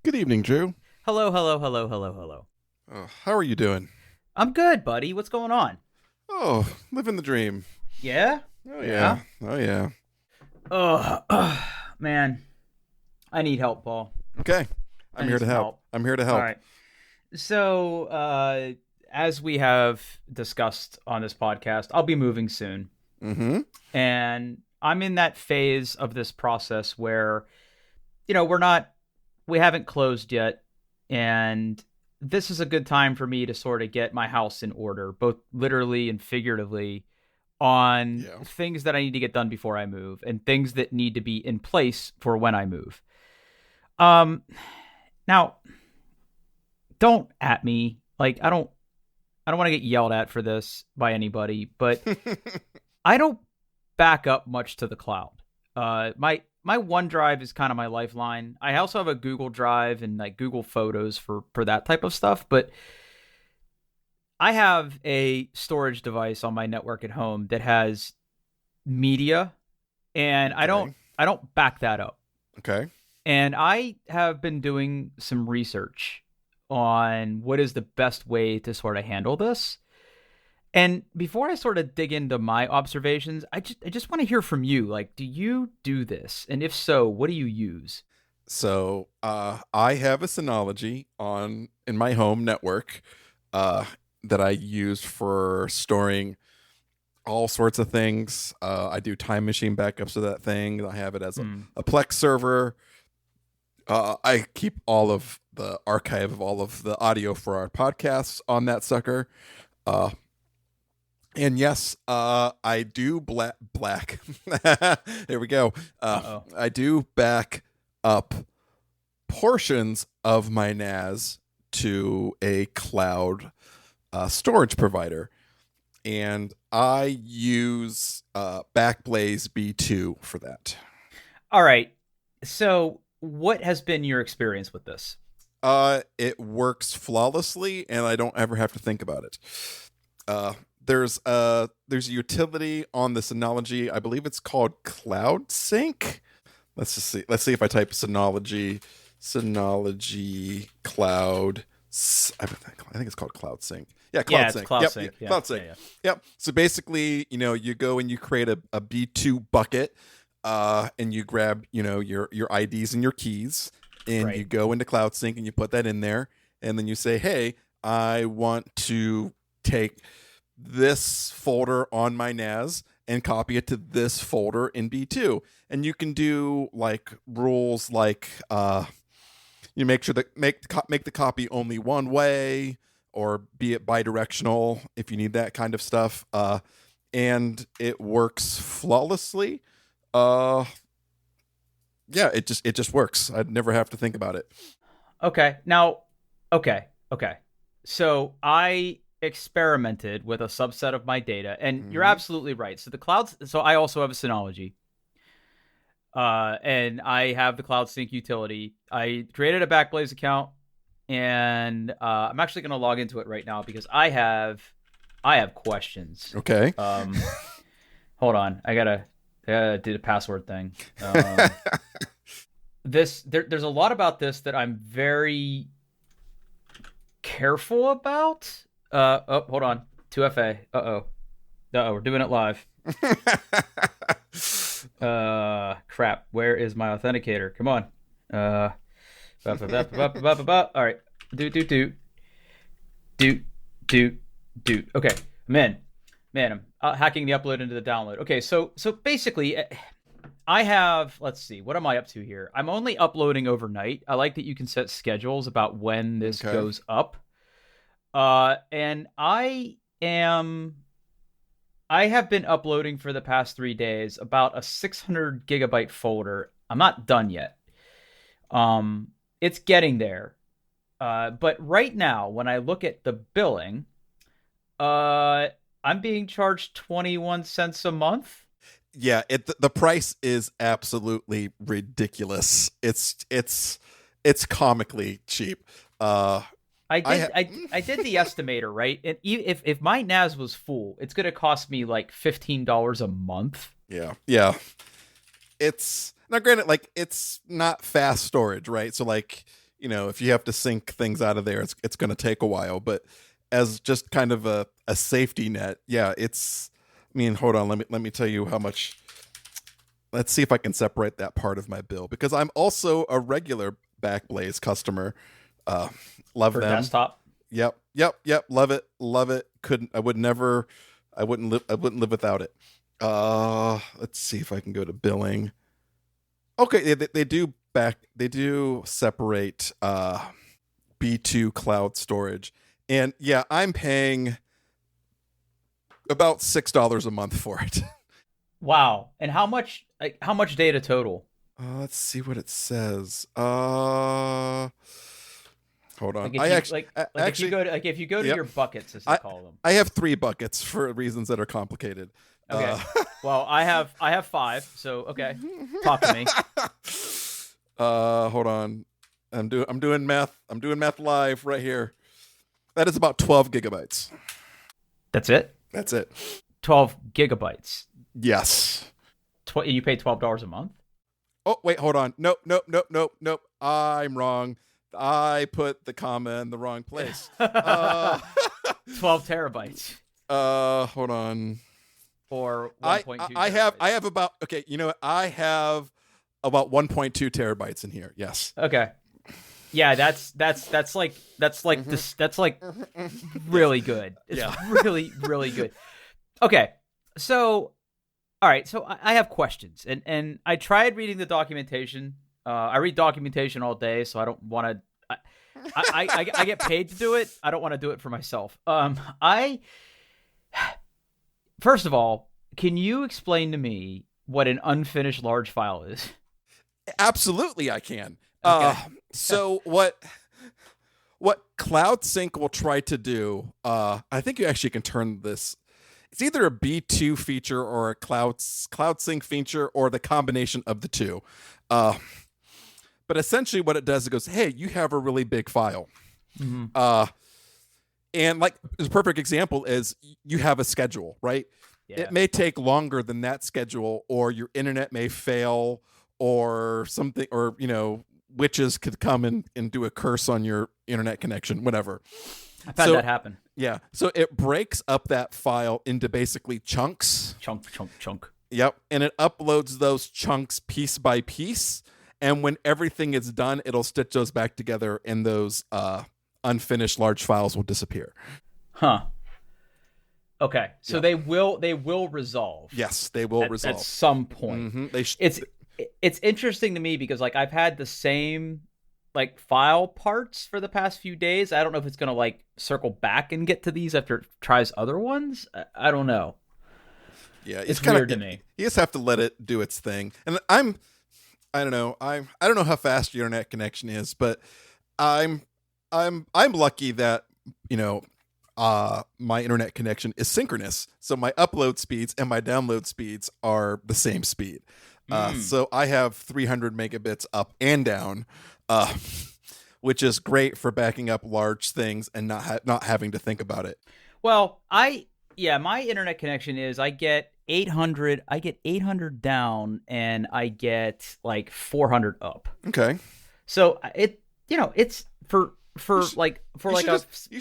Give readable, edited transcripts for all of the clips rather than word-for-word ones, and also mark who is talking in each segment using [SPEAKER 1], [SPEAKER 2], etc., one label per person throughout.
[SPEAKER 1] Good evening, Drew.
[SPEAKER 2] Hello, hello, hello, hello, hello.
[SPEAKER 1] How are you doing?
[SPEAKER 2] I'm good, buddy. What's going on?
[SPEAKER 1] Oh, living the dream.
[SPEAKER 2] Yeah?
[SPEAKER 1] Oh
[SPEAKER 2] Yeah?
[SPEAKER 1] yeah. Oh yeah.
[SPEAKER 2] Man, I need help, Paul.
[SPEAKER 1] Okay.
[SPEAKER 2] I
[SPEAKER 1] I'm here
[SPEAKER 2] need
[SPEAKER 1] to
[SPEAKER 2] some
[SPEAKER 1] help.
[SPEAKER 2] help.
[SPEAKER 1] I'm here to
[SPEAKER 2] All
[SPEAKER 1] help.
[SPEAKER 2] right. So, as we have discussed on this podcast, I'll be moving soon.
[SPEAKER 1] Mm-hmm.
[SPEAKER 2] And I'm in that phase of this process where, we haven't closed yet. And this is a good time for me to sort of get my house in order, both literally and figuratively, on
[SPEAKER 1] Yeah.
[SPEAKER 2] things that I need to get done before I move and things that need to be in place for when I move. Um, Now, don't at me. Like, I don't want to get yelled at for this by anybody, but I don't back up much to the cloud. My OneDrive is kind of my lifeline. I also have a Google Drive and like Google Photos for that type of stuff, but I have a storage device on my network at home that has media, and I don't
[SPEAKER 1] Okay.
[SPEAKER 2] I don't back that up.
[SPEAKER 1] Okay.
[SPEAKER 2] And I have been doing some research on what is the best way to sort of handle this. And before I sort of dig into my observations, I just want to hear from you. Like, do you do this? And if so, what do you use?
[SPEAKER 1] So, I have a Synology on in my home network, uh, that I use for storing all sorts of things. I do time machine backups of that thing. I have it as
[SPEAKER 2] Hmm.
[SPEAKER 1] a Plex server. I keep all of the archive of all of the audio for our podcasts on that sucker. Uh, and yes, I do black. There we go.
[SPEAKER 2] Uh-oh.
[SPEAKER 1] I do back up portions of my NAS to a cloud storage provider, and I use Backblaze B2 for that.
[SPEAKER 2] All right. So, what has been your experience with this?
[SPEAKER 1] It works flawlessly, and I don't ever have to think about it. Uh, there's a utility on the Synology. I believe it's called Cloud Sync. Let's just see. Let's see if I type Synology Cloud. I think it's called Cloud Sync. Yeah,
[SPEAKER 2] Yeah,
[SPEAKER 1] Cloud
[SPEAKER 2] it's
[SPEAKER 1] Sync.
[SPEAKER 2] Cloud
[SPEAKER 1] Yep, yeah,
[SPEAKER 2] Sync. Yeah,
[SPEAKER 1] Cloud
[SPEAKER 2] yeah,
[SPEAKER 1] Sync.
[SPEAKER 2] yeah.
[SPEAKER 1] Yep. So basically, you go and you create a B2 bucket, and you grab, your IDs and your keys, and you
[SPEAKER 2] Right.
[SPEAKER 1] go into Cloud Sync and you put that in there, and then you say, hey, I want to take this folder on my NAS and copy it to this folder in B2. And you can do like rules like you make sure that make the copy only one way, or be it bidirectional if you need that kind of stuff. And it works flawlessly. Uh yeah, it just works. I'd never have to think about it.
[SPEAKER 2] Okay. Now, okay. So I experimented with a subset of my data, and you're
[SPEAKER 1] Hmm.
[SPEAKER 2] absolutely right. So the clouds. So I also have a Synology, and I have the Cloud Sync utility. I created a Backblaze account, and I'm actually going to log into it right now because I have questions.
[SPEAKER 1] Okay.
[SPEAKER 2] Um, Hold on, I gotta do the password thing. There's a lot about this that I'm very careful about. Oh, hold on. 2FA. We're doing it live. Crap. Where is my authenticator? Come on. All right. Do do do do do do. Okay, man, I'm hacking the upload into the download. Okay, so basically, I have. Let's see. What am I up to here? I'm only uploading overnight. I like that you can set schedules about when this
[SPEAKER 1] Okay.
[SPEAKER 2] goes up. And I have been uploading for the past 3 days about a 600 gigabyte folder. I'm not done yet. It's getting there. But right now, when I look at the billing, uh, I'm being charged 21 cents a month.
[SPEAKER 1] Yeah, the price is absolutely ridiculous. It's comically cheap. Uh
[SPEAKER 2] I
[SPEAKER 1] I
[SPEAKER 2] did
[SPEAKER 1] ha-
[SPEAKER 2] I did the estimator, right? And if my NAS was full, it's gonna cost me like $15 a month.
[SPEAKER 1] yeah. It's now granted, like, it's not fast storage, right? So like, if you have to sync things out of there, it's going to take a while. But as just kind of a safety net, yeah, it's. I mean, hold on, let me tell you how much. Let's see if I can separate that part of my bill, because I'm also a regular Backblaze customer. Love
[SPEAKER 2] For
[SPEAKER 1] them.
[SPEAKER 2] desktop.
[SPEAKER 1] Yep. Love it. I wouldn't live without it. Let's see if I can go to billing. Okay, they do separate B2 cloud storage. And yeah, I'm paying about $6 a month for it.
[SPEAKER 2] Wow. And how much data total?
[SPEAKER 1] Let's see what it says. Hold on.
[SPEAKER 2] If you go to
[SPEAKER 1] yep.
[SPEAKER 2] your buckets, as you call them.
[SPEAKER 1] I have 3 buckets for reasons that are complicated.
[SPEAKER 2] Okay. Well, I have 5. So okay, talk to me.
[SPEAKER 1] Hold on. I'm doing math. I'm doing math live right here. That is about 12 gigabytes.
[SPEAKER 2] That's it. 12 gigabytes.
[SPEAKER 1] Yes.
[SPEAKER 2] You pay $12 a month.
[SPEAKER 1] Oh wait, hold on. Nope. I'm wrong. I put the comma in the wrong place.
[SPEAKER 2] 12 terabytes.
[SPEAKER 1] Hold on.
[SPEAKER 2] Or 1.2.
[SPEAKER 1] I have about, okay, you know what? I have about 1.2 terabytes in here. Yes.
[SPEAKER 2] Okay. Yeah, that's like
[SPEAKER 1] Mm-hmm.
[SPEAKER 2] that's like really good. It's really, really good. Okay. So all right, so I have questions. And I tried reading the documentation. I read documentation all day, so I don't want to I get paid to do it. I don't want to do it for myself. First of all, can you explain to me what an unfinished large file is?
[SPEAKER 1] Absolutely, I can.
[SPEAKER 2] Okay.
[SPEAKER 1] So what Cloud Sync will try to do, I think you actually can turn this. It's either a B2 feature or a Cloud Sync feature, or the combination of the two. But essentially, what it does is it goes, "Hey, you have a really big file."
[SPEAKER 2] Mm-hmm.
[SPEAKER 1] And like the perfect example is you have a schedule, right?
[SPEAKER 2] Yeah.
[SPEAKER 1] It may take longer than that schedule, or your internet may fail, or something, or witches could come and do a curse on your internet connection, whatever.
[SPEAKER 2] I've had that happen.
[SPEAKER 1] Yeah. So it breaks up that file into basically chunks.
[SPEAKER 2] Chunk.
[SPEAKER 1] Yep. And it uploads those chunks piece by piece. And when everything is done, it'll stitch those back together, and those unfinished large files will disappear.
[SPEAKER 2] Huh. Okay. So they will resolve.
[SPEAKER 1] Yes, they will resolve
[SPEAKER 2] at some point.
[SPEAKER 1] Mm-hmm.
[SPEAKER 2] It's interesting to me because like I've had the same like file parts for the past few days. I don't know if it's gonna like circle back and get to these after it tries other ones. I don't know.
[SPEAKER 1] Yeah,
[SPEAKER 2] it's weird to me.
[SPEAKER 1] You just have to let it do its thing. And I don't know. I don't know how fast your internet connection is, but I'm lucky that my internet connection is synchronous, so my upload speeds and my download speeds are the same speed. So I have 300 megabits up and down, which is great for backing up large things and not having to think about it.
[SPEAKER 2] Well, my internet connection is I get 800 down and I get like 400 up.
[SPEAKER 1] Okay.
[SPEAKER 2] So it's
[SPEAKER 1] you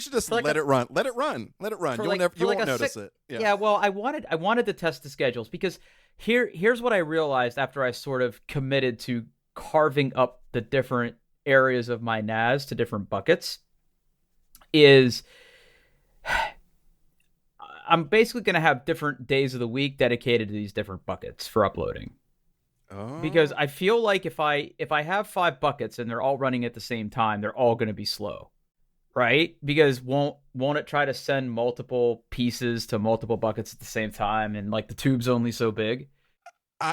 [SPEAKER 1] should just let it run. Let it run. You won't notice it.
[SPEAKER 2] Yeah. Well, I wanted to test the schedules because here's what I realized after I sort of committed to carving up the different areas of my NAS to different buckets is I'm basically going to have different days of the week dedicated to these different buckets for uploading.
[SPEAKER 1] Oh.
[SPEAKER 2] Because I feel like if I have 5 buckets and they're all running at the same time, they're all going to be slow, right? Because won't it try to send multiple pieces to multiple buckets at the same time, and like the tube's only so big?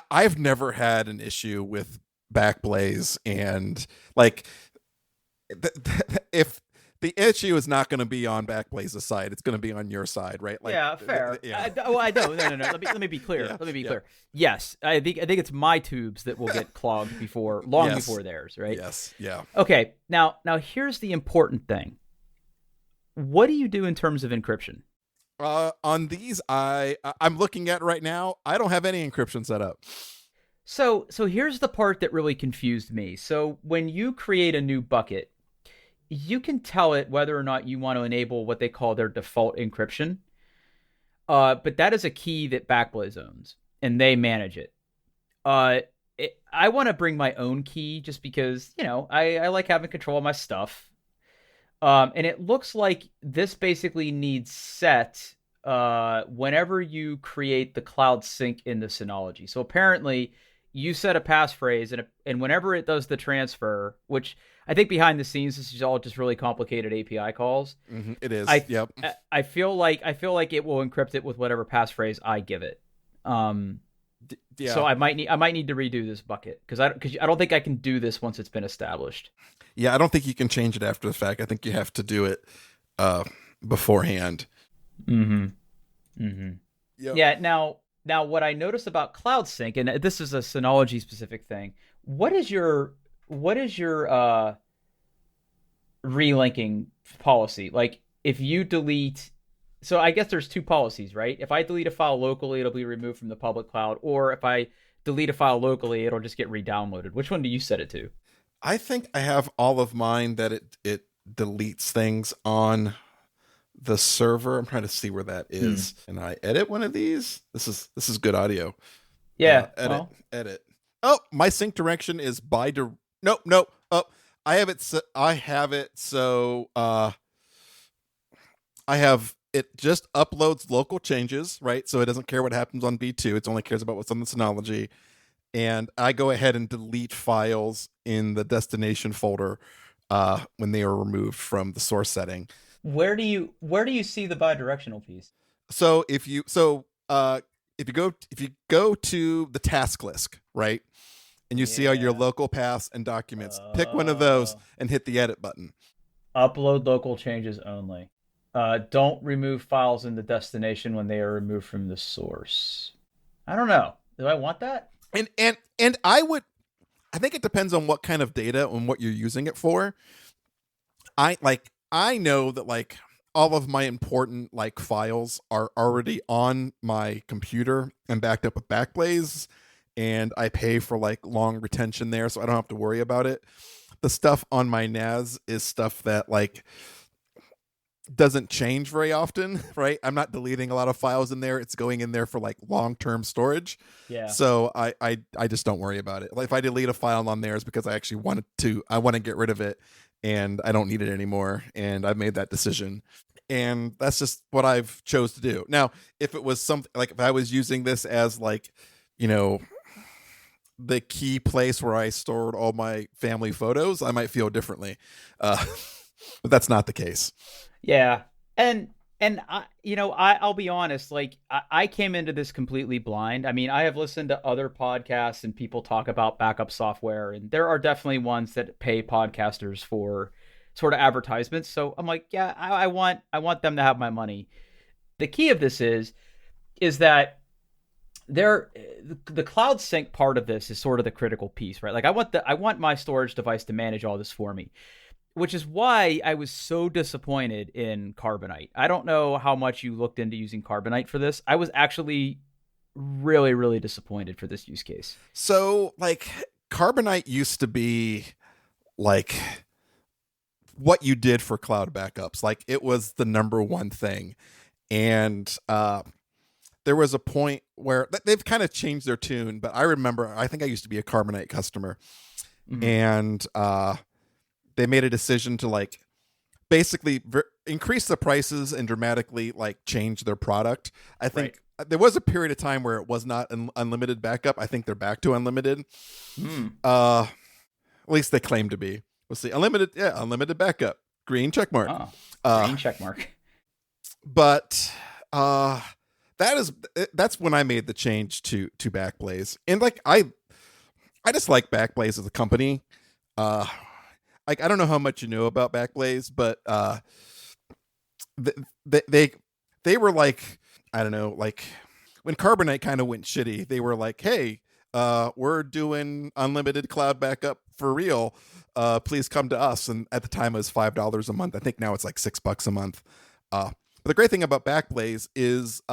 [SPEAKER 1] I've never had an issue with Backblaze, and like if the issue is not going to be on Backblaze's side, it's going to be on your side, right? Like,
[SPEAKER 2] yeah, fair. I know. No. Let me be clear.
[SPEAKER 1] Yeah,
[SPEAKER 2] let me be clear. Yes, I think it's my tubes that will get clogged before theirs, right?
[SPEAKER 1] Yes. Yeah.
[SPEAKER 2] Okay. Now here's the important thing. What do you do in terms of encryption?
[SPEAKER 1] On these, I'm looking at right now. I don't have any encryption set up.
[SPEAKER 2] So here's the part that really confused me. So when you create a new bucket, you can tell it whether or not you want to enable what they call their default encryption. But that is a key that Backblaze owns, and they manage it. Uh, I want to bring my own key just because, I like having control of my stuff. And it looks like this basically needs set whenever you create the cloud sync in the Synology. So apparently you set a passphrase, and whenever it does the transfer, which I think behind the scenes this is all just really complicated API calls.
[SPEAKER 1] It is.
[SPEAKER 2] I
[SPEAKER 1] Yep.
[SPEAKER 2] I feel like it will encrypt it with whatever passphrase I give it.
[SPEAKER 1] Yeah.
[SPEAKER 2] So I might need to redo this bucket because I don't think I can do this once it's been established.
[SPEAKER 1] Yeah, I don't think you can change it after the fact. I think you have to do it beforehand.
[SPEAKER 2] Yep. Yeah. Now, what I noticed about Cloud Sync, and this is a Synology specific thing. What is your relinking policy? Like, if you delete, so I guess there's two policies, right? If I delete a file locally, it'll be removed from the public cloud, or if I delete a file locally, it'll just get re-downloaded. Which one do you set it to?
[SPEAKER 1] I think I have all of mine that it deletes things on the server. I'm trying to see where that is. Can I edit one of these? This is good audio.
[SPEAKER 2] Yeah.
[SPEAKER 1] Edit. Oh, my sync direction is nope. Oh, I have it. I have it. So I have it just uploads local changes, right? So it doesn't care what happens on B2. It only cares about what's on the Synology. And I go ahead and delete files in the destination folder when they are removed from the source setting.
[SPEAKER 2] Where do you see the bidirectional piece?
[SPEAKER 1] So if you go to the task list, right, and you see all your local paths and documents, pick one of those and hit the edit button.
[SPEAKER 2] Upload local changes only. Don't remove files in the destination when they are removed from the source. I don't know. Do I want that?
[SPEAKER 1] And I think it depends on what kind of data and what you're using it for. I know that like all of my important like files are already on my computer and backed up with Backblaze, and I pay for like long retention there, so I don't have to worry about it. The stuff on my NAS is stuff that like doesn't change very often, right? I'm not deleting a lot of files in there. It's going in there for like long-term storage.
[SPEAKER 2] Yeah.
[SPEAKER 1] So I just don't worry about it. Like if I delete a file on there, it's because I actually want to get rid of it and I don't need it anymore. And I've made that decision. And that's just what I've chose to do. Now, if it was something like if I was using this as like, the key place where I stored all my family photos, I might feel differently. But that's not the case.
[SPEAKER 2] Yeah. And I'll be honest, like I came into this completely blind. I mean, I have listened to other podcasts and people talk about backup software, and there are definitely ones that pay podcasters for sort of advertisements. So I'm like, yeah, I want them to have my money. The key of this is that the cloud sync part of this is sort of the critical piece, right? Like I want my storage device to manage all this for me. Which is why I was so disappointed in Carbonite. I don't know how much you looked into using Carbonite for this. I was actually really, really disappointed for this use case.
[SPEAKER 1] So, like, Carbonite used to be, like, what you did for cloud backups. Like, it was the number one thing. And there was a point where they've kind of changed their tune. But I remember, I think I used to be a Carbonite customer. Mm-hmm. And they made a decision to like basically increase the prices and dramatically like change their product. I think there was a period of time where it was not unlimited backup. I think they're back to unlimited. At least they claim to be. We'll see. Unlimited backup. Green check mark.
[SPEAKER 2] Green check mark.
[SPEAKER 1] But that's when I made the change to Backblaze. And like I just like Backblaze as a company. Like I don't know how much you know about Backblaze, but they were like, I don't know, like when Carbonite kind of went shitty, they were like, hey, we're doing unlimited cloud backup for real. Please come to us. And at the time it was $5 a month. I think now it's like $6 a month. But the great thing about Backblaze is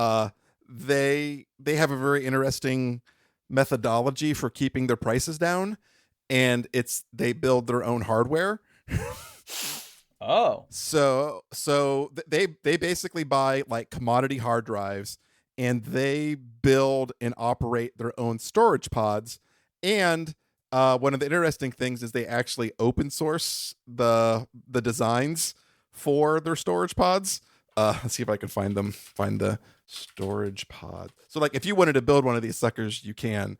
[SPEAKER 1] they have a very interesting methodology for keeping their prices down. And they build their own hardware.
[SPEAKER 2] Oh,
[SPEAKER 1] They basically buy like commodity hard drives, and they build and operate their own storage pods. And one of the interesting things is they actually open source the designs for their storage pods. Let's see if I can find them. Find the storage pod. So like if you wanted to build one of these suckers, you can.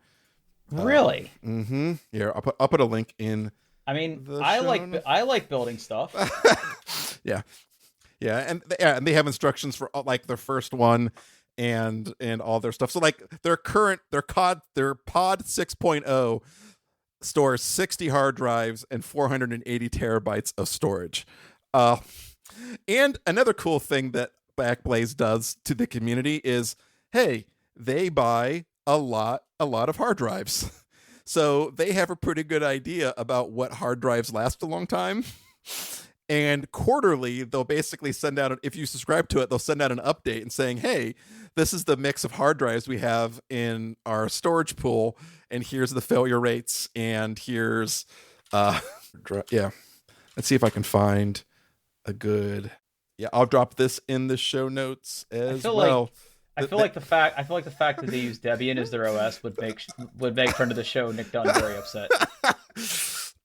[SPEAKER 2] really?
[SPEAKER 1] Here, I'll put a link in.
[SPEAKER 2] I mean,
[SPEAKER 1] The
[SPEAKER 2] I like building stuff.
[SPEAKER 1] Yeah, and they have instructions for like their first one and all their stuff. So like their pod 6.0 stores 60 hard drives and 480 terabytes of storage. And another cool thing that Backblaze does to the community is, hey, they buy a lot of hard drives. So they have a pretty good idea about what hard drives last a long time. And quarterly, they'll basically send out, if you subscribe to it, they'll send out an update and saying, hey, this is the mix of hard drives we have in our storage pool, and here's the failure rates, and here's, yeah. Let's see if I can find a good, yeah, I'll drop this in the show notes as well.
[SPEAKER 2] I feel like the fact that they use Debian as their OS would make friend of the show Nick Dunn very upset.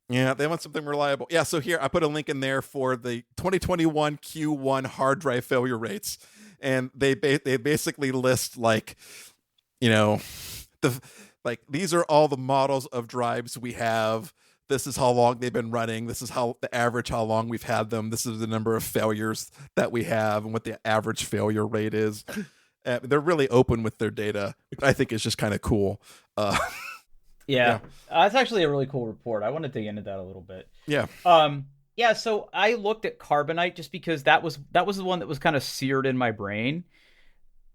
[SPEAKER 1] Yeah, they want something reliable. Yeah, so here I put a link in there for the 2021 Q1 hard drive failure rates, and they basically list like, you know, these are all the models of drives we have. This is how long they've been running. This is how long we've had them. This is the number of failures that we have and what the average failure rate is. They're really open with their data, which I think is just kind of cool.
[SPEAKER 2] Yeah. That's actually a really cool report. I want to dig into that a little bit.
[SPEAKER 1] Yeah.
[SPEAKER 2] Yeah, so I looked at Carbonite just because that was the one that was kind of seared in my brain.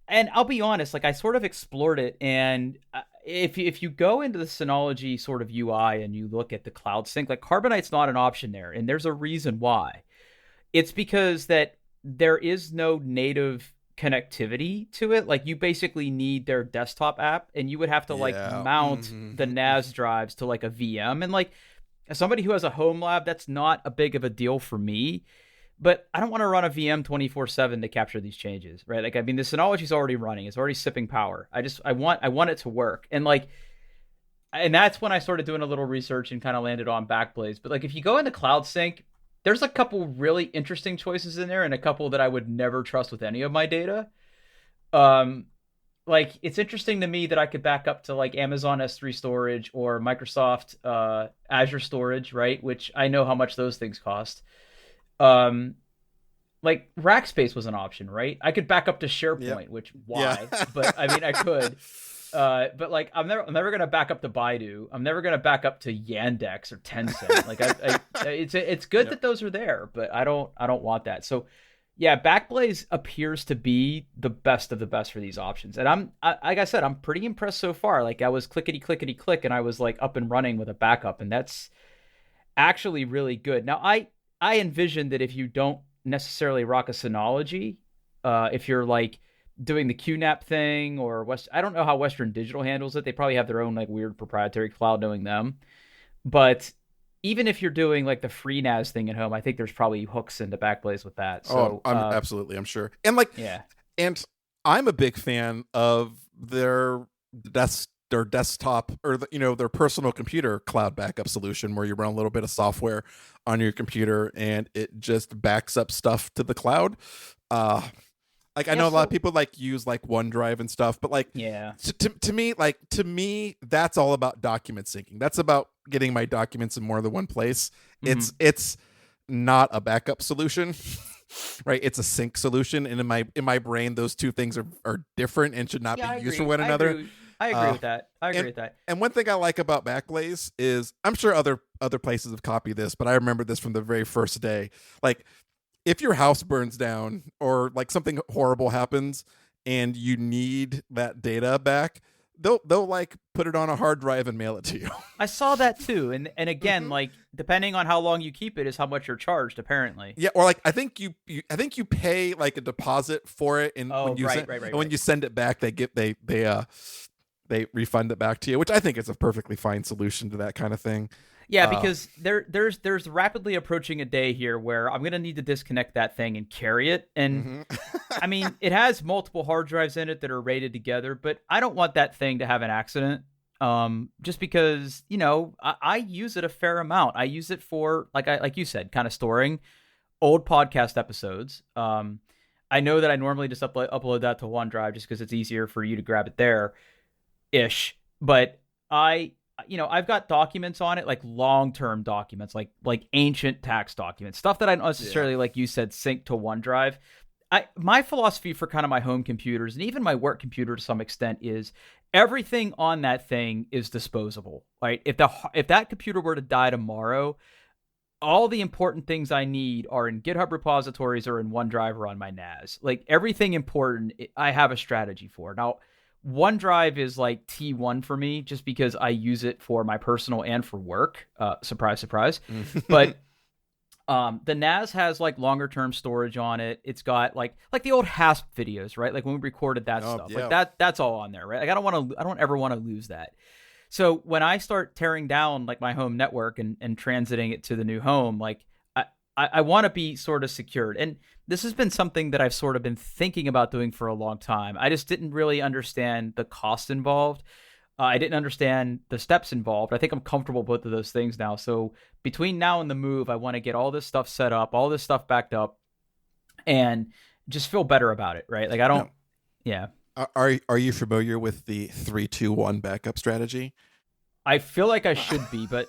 [SPEAKER 2] And I'll be honest, like I sort of explored it, and if you go into the Synology sort of UI and you look at the cloud sync, like Carbonite's not an option there, and there's a reason why. It's because that there is no native connectivity to it. Like you basically need their desktop app, and you would have to like mount the NAS drives to like a VM. And like as somebody who has a home lab, that's not a big of a deal for me. But I don't want to run a VM 24/7 to capture these changes, right? Like I mean, the Synology's already running; it's already sipping power. I want it to work, and that's when I started doing a little research and kind of landed on Backblaze. But like if you go into Cloud Sync, there's a couple really interesting choices in there, and a couple that I would never trust with any of my data. Like it's interesting to me that I could back up to like Amazon S3 storage or Microsoft Azure storage, right? Which I know how much those things cost. Like Rackspace was an option, right? I could back up to SharePoint, which why? Yeah. But I mean, I could. But like, I'm never gonna back up to Baidu. I'm never gonna back up to Yandex or Tencent. Like, it's good that those are there, but I don't want that. So, yeah, Backblaze appears to be the best of the best for these options, and like I said, I'm pretty impressed so far. Like, I was clickety click, and I was like up and running with a backup, and that's actually really good. Now, I envision that if you don't necessarily rock a Synology, if you're like doing the QNAP thing or I don't know how Western Digital handles it. They probably have their own like weird proprietary cloud, knowing them. But even if you're doing like the free NAS thing at home, I think there's probably hooks into Backblaze with that. So
[SPEAKER 1] I'm sure. And like, yeah, and I'm a big fan of their desktop or their personal computer cloud backup solution, where you run a little bit of software on your computer and it just backs up stuff to the cloud. Like I know a lot of people like use like OneDrive and stuff, but like to me that's all about document syncing. That's about getting my documents in more than one place. Mm-hmm. It's not a backup solution. Right, it's a sync solution, and in my brain those two things are different and should not be used for one another.
[SPEAKER 2] I agree with that.
[SPEAKER 1] And one thing I like about Backblaze is, I'm sure other places have copied this, but I remember this from the very first day. Like, if your house burns down or like something horrible happens and you need that data back, they'll like put it on a hard drive and mail it to you.
[SPEAKER 2] I saw that too, and again, like depending on how long you keep it is how much you're charged, apparently.
[SPEAKER 1] Yeah, or like I think you pay like a deposit for it, and when you send it back, they refund it back to you, which I think is a perfectly fine solution to that kind of thing.
[SPEAKER 2] Yeah, because there's rapidly approaching a day here where I'm gonna need to disconnect that thing and carry it. And I mean, it has multiple hard drives in it that are rated together, but I don't want that thing to have an accident. Just because I use it a fair amount. I use it for like you said, kind of storing old podcast episodes. I know that I normally just upload that to OneDrive just because it's easier for you to grab it there, ish. But I've got documents on it, like long-term documents, like ancient tax documents, stuff that I don't necessarily, like you said, sync to OneDrive. My philosophy for kind of my home computers and even my work computer to some extent is everything on that thing is disposable, right? If that computer were to die tomorrow, all the important things I need are in GitHub repositories or in OneDrive or on my NAS. Like everything important, I have a strategy for. Now, OneDrive is like T1 for me just because I use it for my personal and for work. Surprise, surprise. But the NAS has like longer term storage on it. It's got like the old HASP videos, right? Like when we recorded that stuff. Yeah. Like that's all on there, right? Like I don't ever want to lose that. So when I start tearing down like my home network and transiting it to the new home, like I want to be sort of secured. And this has been something that I've sort of been thinking about doing for a long time. I just didn't really understand the cost involved. I didn't understand the steps involved. I think I'm comfortable with both of those things now. So between now and the move, I want to get all this stuff set up, all this stuff backed up, and just feel better about it, right? Like I don't, yeah.
[SPEAKER 1] Are you familiar with the 3-2-1 backup strategy?
[SPEAKER 2] I feel like I should be, but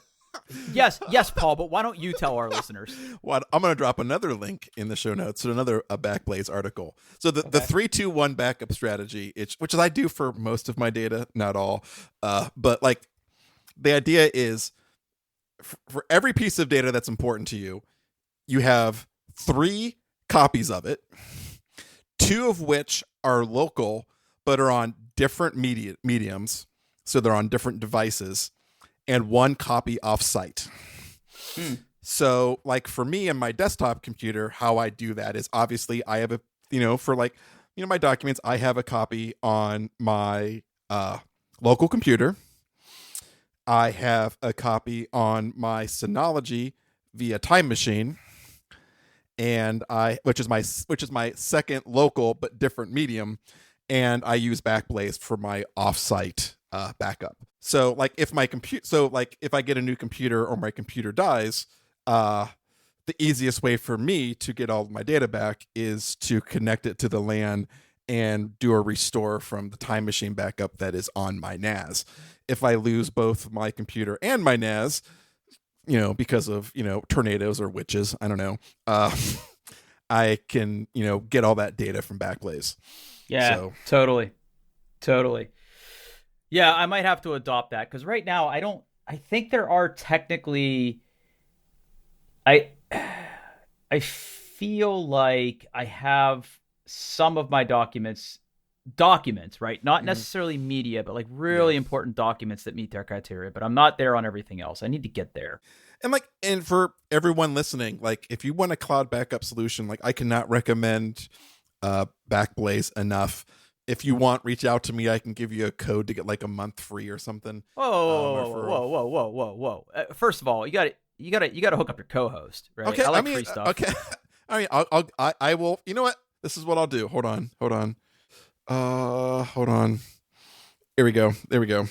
[SPEAKER 2] yes, Paul. But why don't you tell our listeners?
[SPEAKER 1] Well, I'm going to drop another link in the show notes to another Backblaze article. So the 3-2-1 backup strategy, which I do for most of my data, not all, but like the idea is for every piece of data that's important to you, you have 3 copies of it, 2 of which are local but are on different mediums, so they're on different devices, and 1 copy offsite. So like for me and my desktop computer, how I do that is obviously I have my documents, I have a copy on my local computer. I have a copy on my Synology via Time Machine, and which is my second local but different medium, and I use Backblaze for my offsite backup. So like if I get a new computer or my computer dies, the easiest way for me to get all of my data back is to connect it to the LAN and do a restore from the Time Machine backup that is on my NAS. If I lose both my computer and my NAS, because of, tornadoes or witches, I don't know, I can, get all that data from Backblaze.
[SPEAKER 2] Yeah, so. Totally. Yeah, I might have to adopt that because right now I think there are technically, I feel like I have some of my documents, right? Not necessarily media, but like really important documents that meet their criteria, but I'm not there on everything else. I need to get there.
[SPEAKER 1] And for everyone listening, like if you want a cloud backup solution, like I cannot recommend Backblaze enough. If you want, reach out to me. I can give you a code to get like a month free or something.
[SPEAKER 2] Whoa. First of all, you got to hook up your co-host, right?
[SPEAKER 1] Okay,
[SPEAKER 2] I like free stuff.
[SPEAKER 1] Okay. I mean, I will. You know what? This is what I'll do. Hold on. Here we go. There we go.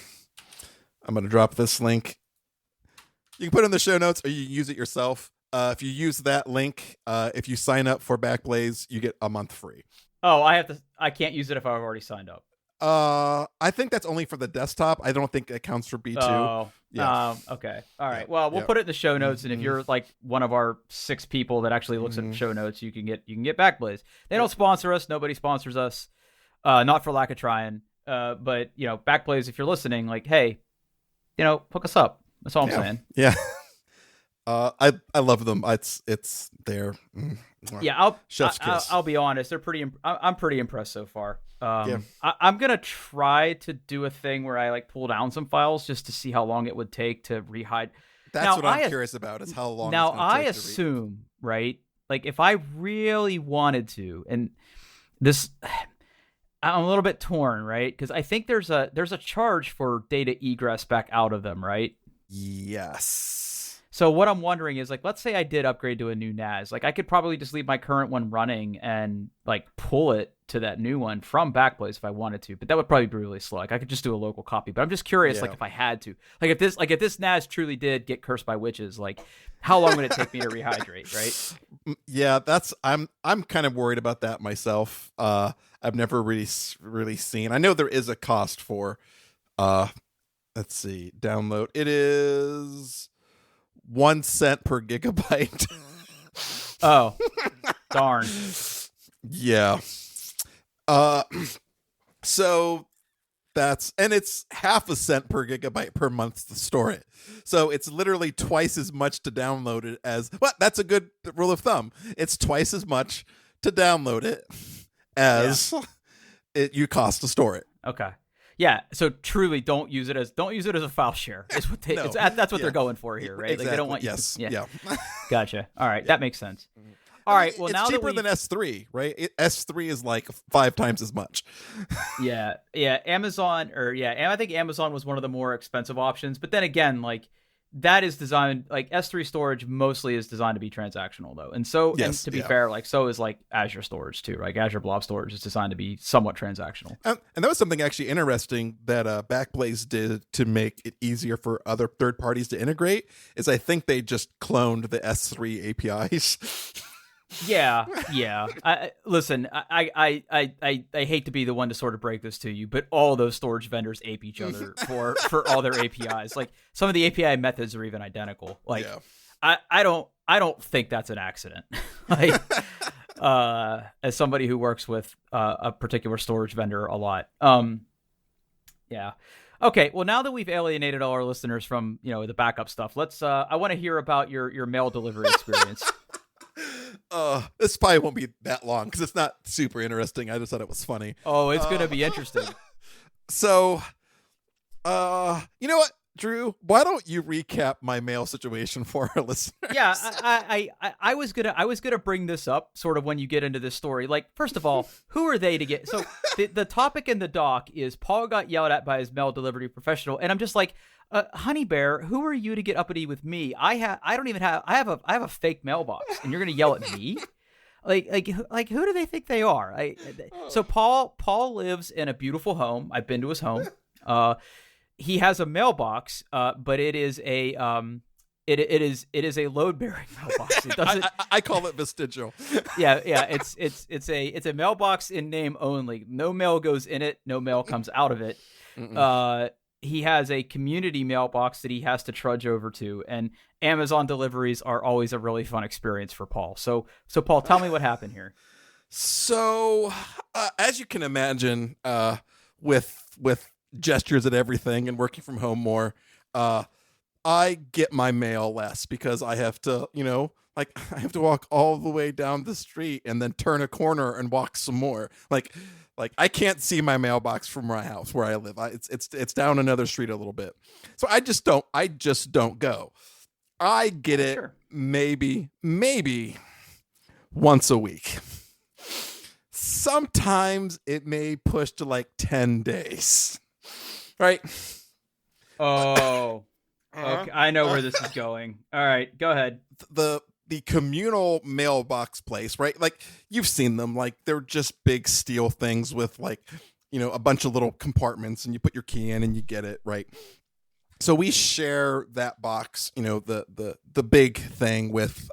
[SPEAKER 1] I'm going to drop this link. You can put it in the show notes or you can use it yourself. If you use that link, if you sign up for Backblaze, you get a month free.
[SPEAKER 2] Oh, I can't use it if I've already signed up.
[SPEAKER 1] I think that's only for the desktop. I don't think it counts for B2.
[SPEAKER 2] Oh, yeah. Okay. All right. Well, we'll put it in the show notes, and if you're like one of our 6 people that actually looks at show notes, you can get Backblaze. They don't sponsor us. Nobody sponsors us. Not for lack of trying. But Backblaze, if you're listening, like, hey, hook us up. That's all I'm saying.
[SPEAKER 1] Yeah. I love them. It's there.
[SPEAKER 2] Yeah, I'll be honest. They're pretty. I'm pretty impressed so far. I'm gonna try to do a thing where I like pull down some files just to see how long it would take to rehide.
[SPEAKER 1] That's what I'm curious about is how long.
[SPEAKER 2] Now
[SPEAKER 1] it's gonna
[SPEAKER 2] I
[SPEAKER 1] take
[SPEAKER 2] assume, right? Like if I really wanted to, and this, I'm a little bit torn, right? Because I think there's a charge for data egress back out of them, right?
[SPEAKER 1] Yes.
[SPEAKER 2] So what I'm wondering is, like, let's say I did upgrade to a new NAS. Like, I could probably just leave my current one running and like pull it to that new one from Backblaze if I wanted to, but that would probably be really slow. Like, I could just do a local copy. But I'm just curious, like, if I had to, like if this NAS truly did get cursed by witches, like, how long would it take me to rehydrate? Right?
[SPEAKER 1] Yeah, I'm kind of worried about that myself. I've never really seen. I know there is a cost for let's see, download. It is 1 cent per gigabyte.
[SPEAKER 2] Oh, darn.
[SPEAKER 1] Yeah. So and it's half a cent per gigabyte per month to store it. So it's literally twice as much to download it as, well, that's a good rule of thumb. It's twice as much to download it as you cost to store it.
[SPEAKER 2] Okay. Yeah, so truly don't use it as a file share. Is what that's what they're going for here, right?
[SPEAKER 1] Exactly.
[SPEAKER 2] Like, they don't want you.
[SPEAKER 1] Yes.
[SPEAKER 2] Yeah.
[SPEAKER 1] Yeah.
[SPEAKER 2] Gotcha. All right, that makes sense. All right. Well,
[SPEAKER 1] it's
[SPEAKER 2] now
[SPEAKER 1] cheaper than S3, right? S3 is like 5 times as much.
[SPEAKER 2] Yeah. Amazon, I think Amazon was one of the more expensive options. But then again, like, that is designed, like, S3 storage mostly is designed to be transactional, though. And so, and to be fair, like, so is like Azure storage too, right? Azure Blob Storage is designed to be somewhat transactional.
[SPEAKER 1] And that was something actually interesting that Backblaze did to make it easier for other third parties to integrate. Is I think they just cloned the S3 APIs.
[SPEAKER 2] Yeah. Listen, I hate to be the one to sort of break this to you, but all those storage vendors ape each other for all their APIs. Like, some of the API methods are even identical. Like, I don't think that's an accident. Like, as somebody who works with a particular storage vendor a lot. Yeah. Okay, well, now that we've alienated all our listeners from, the backup stuff, let's I want to hear about your mail delivery experience.
[SPEAKER 1] This probably won't be that long because it's not super interesting. I just thought it was funny.
[SPEAKER 2] Oh, it's gonna be interesting.
[SPEAKER 1] So, you know what, Drew? Why don't you recap my mail situation for our listeners?
[SPEAKER 2] Yeah, I was gonna bring this up sort of when you get into this story. Like, first of all, who are they to get? So the topic in the doc is Paul got yelled at by his mail delivery professional, and I'm just like, Honey Bear, who are you to get uppity with me? I have a fake mailbox, and you're gonna yell at me? Like who do they think they are? So Paul lives in a beautiful home. I've been to his home. He has a mailbox, but it is a it is a load bearing mailbox. It doesn't.
[SPEAKER 1] I call it vestigial.
[SPEAKER 2] Yeah. It's a mailbox in name only. No mail goes in it. No mail comes out of it. He has a community mailbox that he has to trudge over to, and Amazon deliveries are always a really fun experience for Paul. So Paul, tell me what happened here.
[SPEAKER 1] So, as you can imagine, with gestures at everything and working from home more, I get my mail less because I have to, I have to walk all the way down the street and then turn a corner and walk some more. Like I can't see my mailbox from my house where I live. It's down another street a little bit. So I just don't go. I get it maybe once a week. Sometimes it may push to like 10 days. Right?
[SPEAKER 2] Oh. Okay, I know where this is going. All right, go ahead.
[SPEAKER 1] The communal mailbox place, right? Like, you've seen them. Like, they're just big steel things with, like, a bunch of little compartments, and you put your key in and you get it, right? So we share that box, the big thing with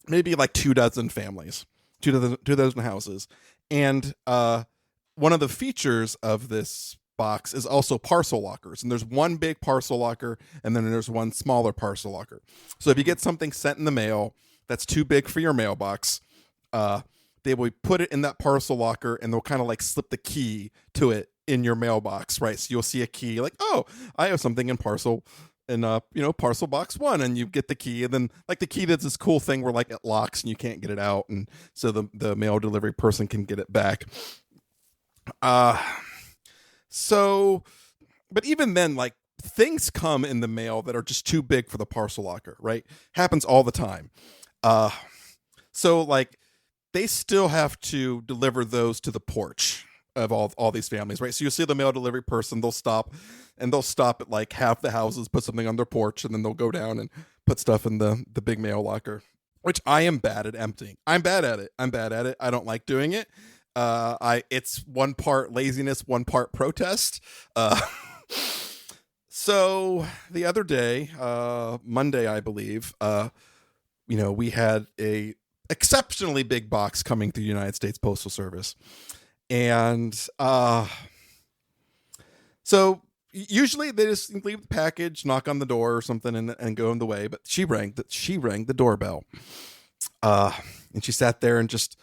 [SPEAKER 1] maybe like 24 families, 24 houses. And one of the features of this box is also parcel lockers, and there's one big parcel locker and then there's one smaller parcel locker. So if you get something sent in the mail that's too big for your mailbox, they will put it in that parcel locker, and they'll kind of like slip the key to it in your mailbox, right? So you'll see a key like, oh, I have something in parcel box 1, and you get the key, and then like the key does this cool thing where like it locks and you can't get it out, and so the mail delivery person can get it back. So, but even then, like, things come in the mail that are just too big for the parcel locker, right? Happens all the time. So like, they still have to deliver those to the porch. of all these families, right? So you see the mail delivery person, they'll stop at like half the houses, put something on their porch, and then they'll go down and put stuff in the big mail locker, which I am bad at emptying. I'm bad at it. I don't like doing it. It's one part laziness, one part protest. So the other day, Monday, I believe, we had a exceptionally big box coming through the United States Postal Service. And so usually they just leave the package, knock on the door or something, and go on the way. But she rang the doorbell. And she sat there and just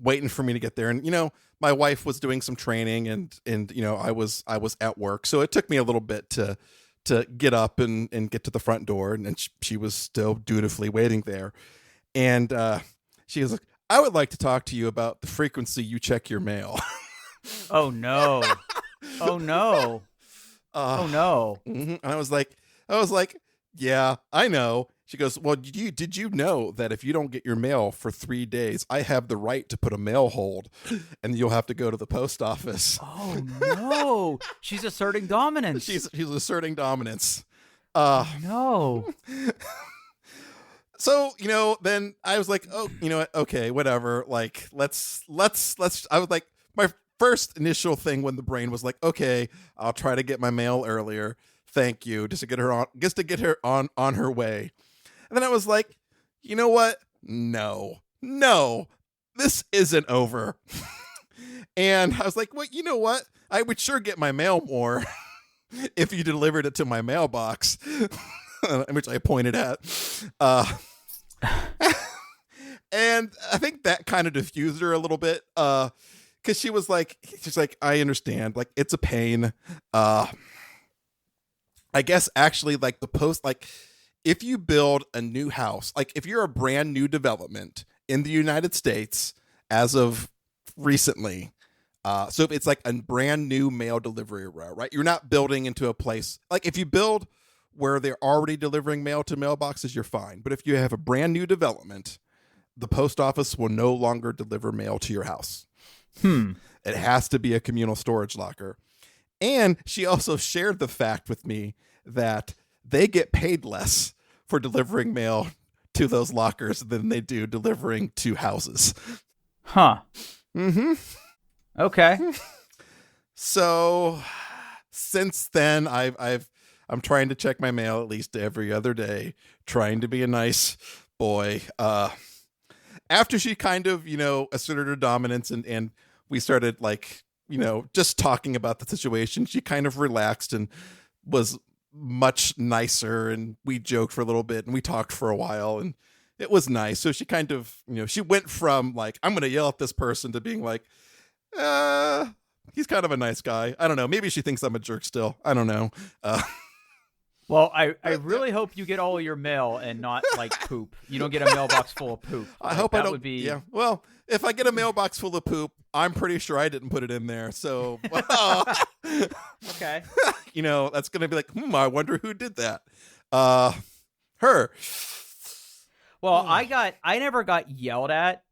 [SPEAKER 1] waiting for me to get there. And, my wife was doing some training and I was at work. So it took me a little bit to get up and get to the front door. And she was still dutifully waiting there. And she was like, I would like to talk to you about the frequency you check your mail.
[SPEAKER 2] Oh, no. Oh, no. Oh, no.
[SPEAKER 1] And I was like, yeah, I know. She goes, well, did you know that if you don't get your mail for 3 days, I have the right to put a mail hold and you'll have to go to the post office.
[SPEAKER 2] Oh, no. She's asserting dominance.
[SPEAKER 1] She's asserting dominance.
[SPEAKER 2] No.
[SPEAKER 1] So, then I was like, oh, okay, whatever. Like, let's, I was like, my first initial thing when the brain was like, okay, I'll try to get my mail earlier. Thank you. Just to get her on her way. And then I was like, you know what? No, this isn't over. And I was like, well, you know what? I would sure get my mail more if you delivered it to my mailbox, which I pointed at. And I think that kind of diffused her a little bit. Cause she's like, I understand. Like, it's a pain. I guess actually like the post, like if you build a new house, like if you're a brand new development in the United States as of recently, so if it's like a brand new mail delivery route, right? You're not building into a place, like if you build where they're already delivering mail to mailboxes, you're fine. But if you have a brand new development, the post office will no longer deliver mail to your house. It has to be a communal storage locker. And she also shared the fact with me that they get paid less for delivering mail to those lockers than they do delivering to houses.
[SPEAKER 2] Huh.
[SPEAKER 1] Mm-hmm.
[SPEAKER 2] Okay.
[SPEAKER 1] So since then, I'm trying to check my mail at least every other day, trying to be a nice boy. After she kind of, asserted her dominance and we started like, just talking about the situation, she kind of relaxed and was much nicer, and we joked for a little bit and we talked for a while and it was nice. So she kind of, she went from like, I'm going to yell at this person to being like, he's kind of a nice guy. I don't know. Maybe she thinks I'm a jerk still. I don't know.
[SPEAKER 2] Well, I really hope you get all of your mail and not like poop. You don't get a mailbox full of poop.
[SPEAKER 1] I hope I don't.
[SPEAKER 2] Would be...
[SPEAKER 1] Yeah. Well, if I get a mailbox full of poop, I'm pretty sure I didn't put it in there. So,
[SPEAKER 2] okay.
[SPEAKER 1] That's going to be like, I wonder who did that. Her.
[SPEAKER 2] Well, I never got yelled at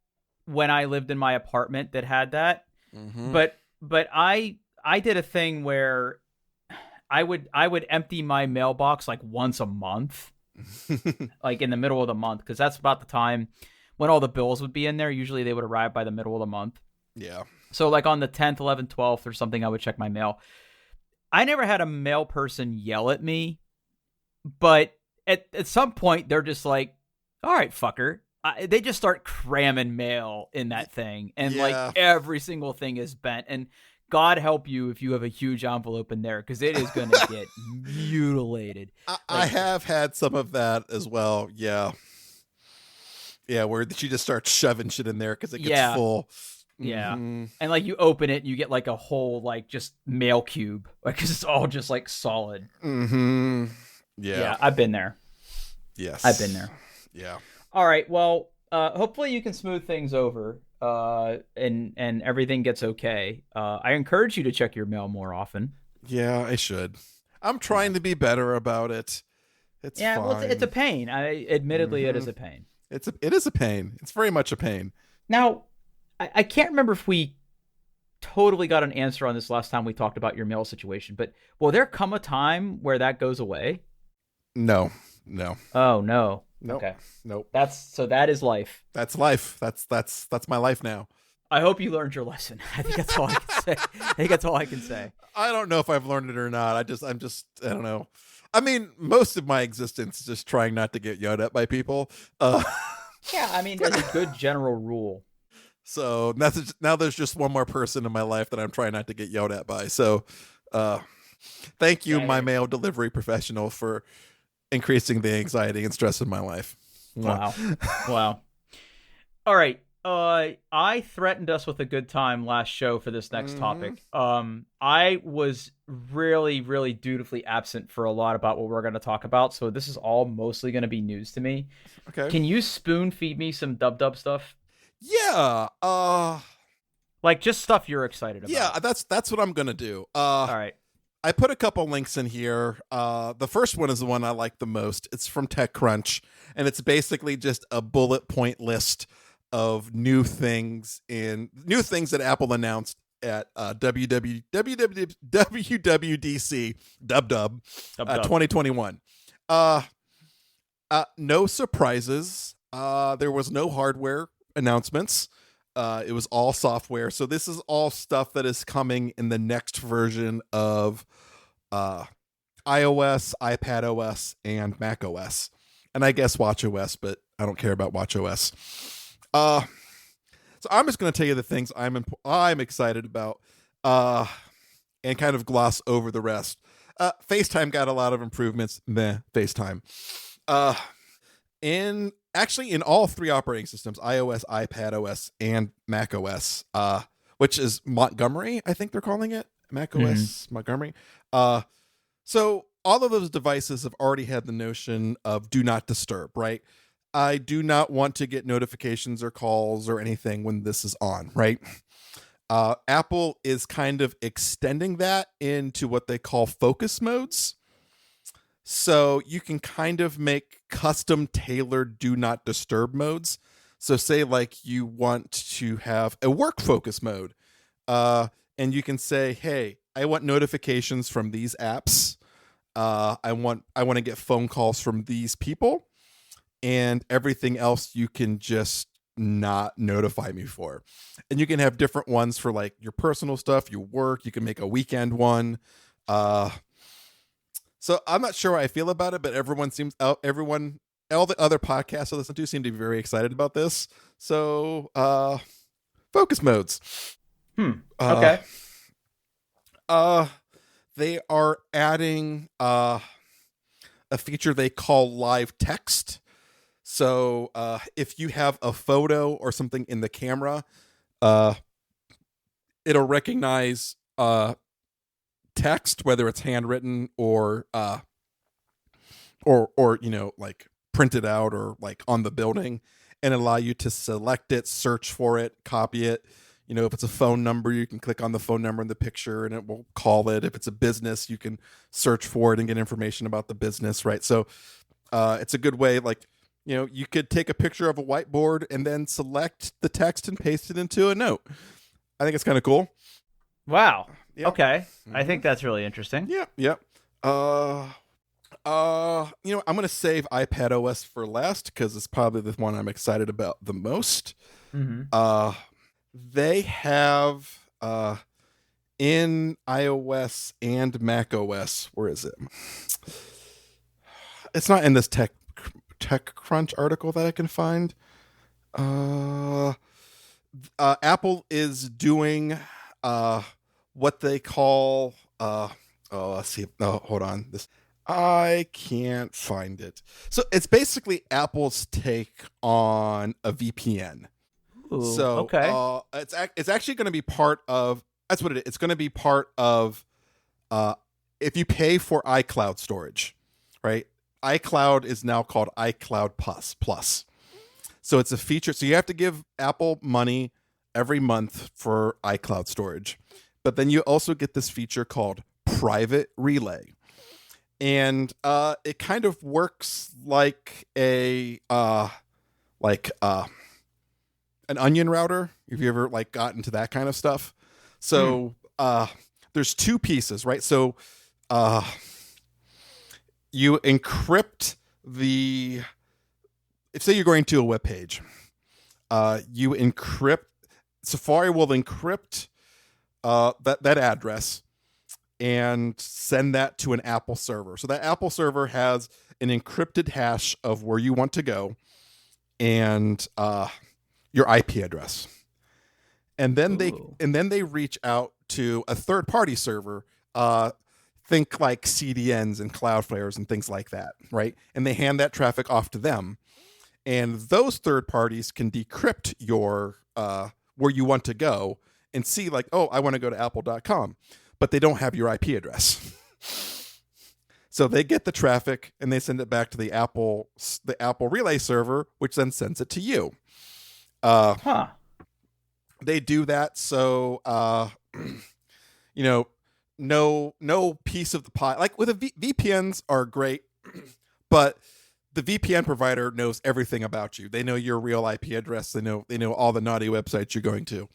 [SPEAKER 2] when I lived in my apartment that had that. Mm-hmm. But I did a thing where I would empty my mailbox like once a month, like in the middle of the month, because that's about the time when all the bills would be in there. Usually they would arrive by the middle of the month.
[SPEAKER 1] Yeah.
[SPEAKER 2] So like on the 10th, 11th, 12th or something, I would check my mail. I never had a mail person yell at me, but at some point they're just like, all right, fucker. They just start cramming mail in that thing. And like every single thing is bent. And God help you if you have a huge envelope in there, because it is going to get mutilated.
[SPEAKER 1] I have had some of that as well. Yeah. Yeah, where she just starts shoving shit in there because it gets full.
[SPEAKER 2] Yeah. Mm-hmm. And like you open it and you get like a whole like just mail cube, like because it's all just like solid.
[SPEAKER 1] Mm-hmm. Yeah.
[SPEAKER 2] I've been there.
[SPEAKER 1] Yes.
[SPEAKER 2] I've been there.
[SPEAKER 1] Yeah.
[SPEAKER 2] All right. Well, hopefully you can smooth things over. And everything gets okay. I encourage you to check your mail more often.
[SPEAKER 1] Yeah, I should. I'm trying to be better about it. It's fine.
[SPEAKER 2] Well, it's a pain. Admittedly, it is a pain.
[SPEAKER 1] It is a pain. It's very much a pain.
[SPEAKER 2] Now, I can't remember if we totally got an answer on this last time we talked about your mail situation, but will there come a time where that goes away?
[SPEAKER 1] No, no,
[SPEAKER 2] Oh no.
[SPEAKER 1] nope,
[SPEAKER 2] Okay.
[SPEAKER 1] nope.
[SPEAKER 2] That is life.
[SPEAKER 1] That's life. That's my life now.
[SPEAKER 2] I hope you learned your lesson. I think that's all I can say. I think that's all I can say.
[SPEAKER 1] I don't know if I've learned it or not. I don't know. I mean, most of my existence is just trying not to get yelled at by people.
[SPEAKER 2] Yeah, I mean, there's a good general rule.
[SPEAKER 1] So now there's just one more person in my life that I'm trying not to get yelled at by. So, thank you, my mail delivery professional, for increasing the anxiety and stress in my life.
[SPEAKER 2] Wow. Wow. All right. I threatened us with a good time last show for this next topic. I was really, really dutifully absent for a lot about what we're going to talk about, so this is all mostly going to be news to me.
[SPEAKER 1] Okay.
[SPEAKER 2] Can you spoon feed me some dub stuff?
[SPEAKER 1] Yeah.
[SPEAKER 2] Like just stuff you're excited about.
[SPEAKER 1] Yeah, that's what I'm gonna do.
[SPEAKER 2] All right.
[SPEAKER 1] I put a couple links in here. The first one is the one I like the most. It's from TechCrunch, and it's basically just a bullet point list of new things that Apple announced at WWDC Dub 2021. No surprises. There was no hardware announcements. It was all software. So this is all stuff that is coming in the next version of iOS, iPadOS, and macOS. And I guess watchOS, but I don't care about watchOS. So I'm just going to tell you the things I'm excited about, and kind of gloss over the rest. FaceTime got a lot of improvements. FaceTime. In all three operating systems, iOS, iPadOS, and macOS, which is Montgomery, I think they're calling it. macOS Montgomery. So all of those devices have already had the notion of do not disturb, right? I do not want to get notifications or calls or anything when this is on, right? Apple is kind of extending that into what they call focus modes. So you can kind of make custom tailored do not disturb modes. So say like you want to have a work focus mode, and you can say, hey, I want notifications from these apps. I want to get phone calls from these people, and everything else you can just not notify me for. And you can have different ones for like your personal stuff, your work. You can make a weekend one. So I'm not sure how I feel about it, but all the other podcasts I listen to seem to be very excited about this. So, focus modes.
[SPEAKER 2] Okay.
[SPEAKER 1] They are adding a feature they call live text. So, if you have a photo or something in the camera, it'll recognize text, whether it's handwritten or like printed out or like on the building, and allow you to select it, search for it, copy it. If it's a phone number, you can click on the phone number in the picture and it will call it. If it's a business, you can search for it and get information about the business, right? So it's a good way, like, you could take a picture of a whiteboard and then select the text and paste it into a note. I think it's kind of cool.
[SPEAKER 2] Wow.
[SPEAKER 1] Yep.
[SPEAKER 2] Okay. I think that's really interesting.
[SPEAKER 1] Yeah. I'm going to save iPadOS for last because it's probably the one I'm excited about the most. They have in iOS and macOS, where is it? It's not in this TechCrunch article that I can find. Apple is doing what they call let's see. Oh, hold on. I can't find it. So it's basically Apple's take on a VPN.
[SPEAKER 2] Ooh,
[SPEAKER 1] so
[SPEAKER 2] okay.
[SPEAKER 1] It's actually going to be part of. That's what it is. It's going to be part of if you pay for iCloud storage, right? iCloud is now called iCloud Plus. So it's a feature. So you have to give Apple money every month for iCloud storage. But then you also get this feature called Private Relay. And it kind of works like an onion router, if you ever like got into that kind of stuff. So there's two pieces, right? So you encrypt if say you're going to a web page, Safari will encrypt that address and send that to an Apple server. So that Apple server has an encrypted hash of where you want to go and your IP address. And then they reach out to a third-party server, think like CDNs and Cloudflares and things like that, right? And they hand that traffic off to them. And those third parties can decrypt your where you want to go and see like, oh, I want to go to apple.com, but they don't have your IP address. So they get the traffic and they send it back to the Apple Relay server, which then sends it to you. They do that so no piece of the pie. Like with VPNs are great, but the VPN provider knows everything about you. They know your real IP address. They know all the naughty websites you're going to.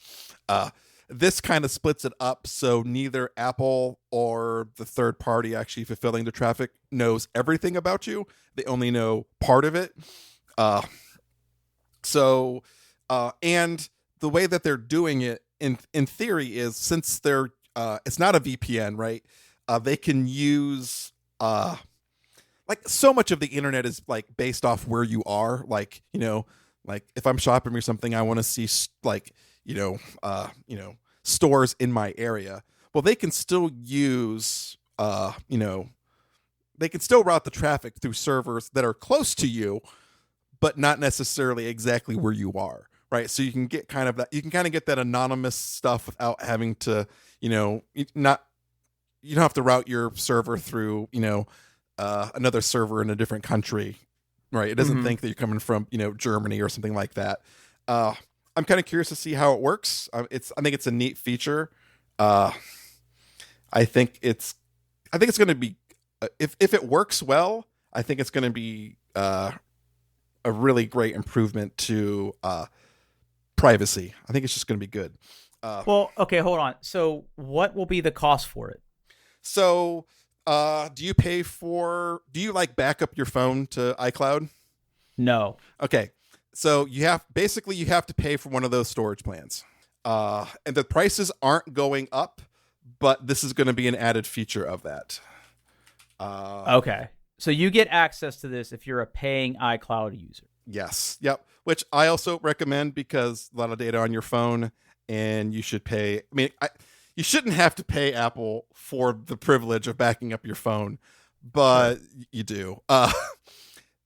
[SPEAKER 1] This kind of splits it up so neither Apple or the third party actually fulfilling the traffic knows everything about you. They only know part of it. And the way that they're doing it in theory is, since they're it's not a VPN, right? They can use like so much of the internet is like based off where you are. Like, like if I'm shopping or something, I want to see like, stores in my area. Well, they can still use, they can still route the traffic through servers that are close to you, but not necessarily exactly where you are. Right. So you can get kind of get that anonymous stuff without having to, you don't have to route your server through, another server in a different country. Right. It doesn't think that you're coming from, Germany or something like that. I'm kind of curious to see how it works. I think it's a neat feature. I think it's going to be, if it works well, I think it's going to be a really great improvement to privacy. I think it's just going to be good.
[SPEAKER 2] Well, okay, hold on. So what will be the cost for it?
[SPEAKER 1] So do you like back up your phone to iCloud?
[SPEAKER 2] No.
[SPEAKER 1] Okay. So you have to pay for one of those storage plans. And the prices aren't going up, but this is going to be an added feature of that.
[SPEAKER 2] Okay. So you get access to this if you're a paying iCloud user.
[SPEAKER 1] Yes. Yep. Which I also recommend, because a lot of data on your phone, and you should pay. I mean, you shouldn't have to pay Apple for the privilege of backing up your phone, but you do.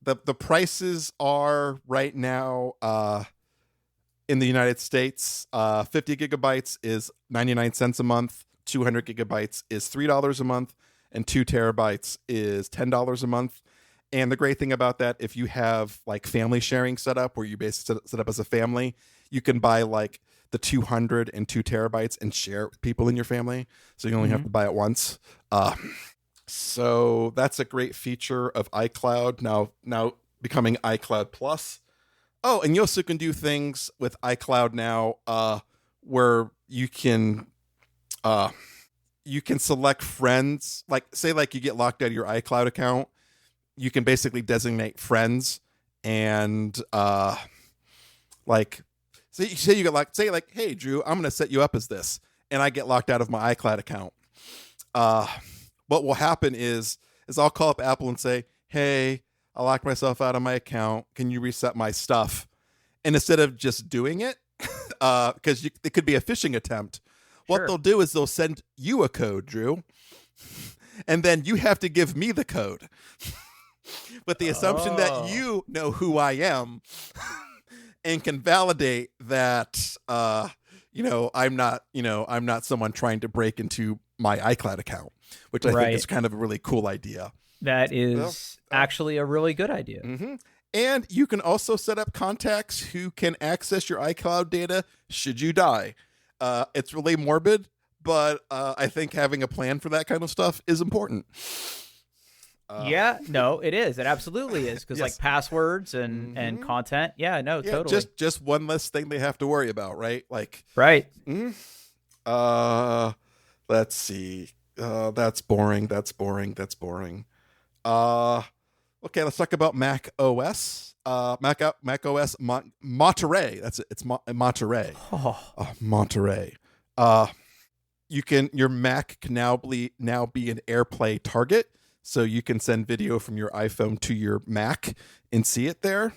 [SPEAKER 1] The prices are right now in the United States, 50 gigabytes is 99 cents a month, 200 gigabytes is $3 a month, and 2 terabytes is $10 a month. And the great thing about that, if you have like family sharing set up, where you basically set up as a family, you can buy like the 200 and 2 terabytes and share it with people in your family. So you only have to buy it once. So that's a great feature of iCloud now becoming iCloud Plus. Oh, and you also can do things with iCloud now where you can select friends. Like, say like you get locked out of your iCloud account, you can basically designate friends, and like say you get locked, say like, hey Drew, I'm going to set you up as this, and I get locked out of my iCloud account. What will happen is I'll call up Apple and say, hey, I locked myself out of my account. Can you reset my stuff? And instead of just doing it, because it could be a phishing attempt, what they'll do is they'll send you a code, Drew, and then you have to give me the code. With the assumption that you know who I am and can validate that, I'm not someone trying to break into my iCloud account, which I think is kind of a really cool idea.
[SPEAKER 2] That is actually a really good idea.
[SPEAKER 1] Mm-hmm. And you can also set up contacts who can access your iCloud data should you die. It's really morbid, but I think having a plan for that kind of stuff is important.
[SPEAKER 2] It is. It absolutely is, because like passwords and content. Yeah, no, totally.
[SPEAKER 1] Just one less thing they have to worry about, right? Like,
[SPEAKER 2] right.
[SPEAKER 1] Uh, let's see. That's boring. That's boring. That's boring. Uh, okay, let's talk about Mac OS. Mac OS Monterey. That's it. It's Monterey.
[SPEAKER 2] Oh,
[SPEAKER 1] Monterey. Uh, your Mac can now be an AirPlay target, so you can send video from your iPhone to your Mac and see it there.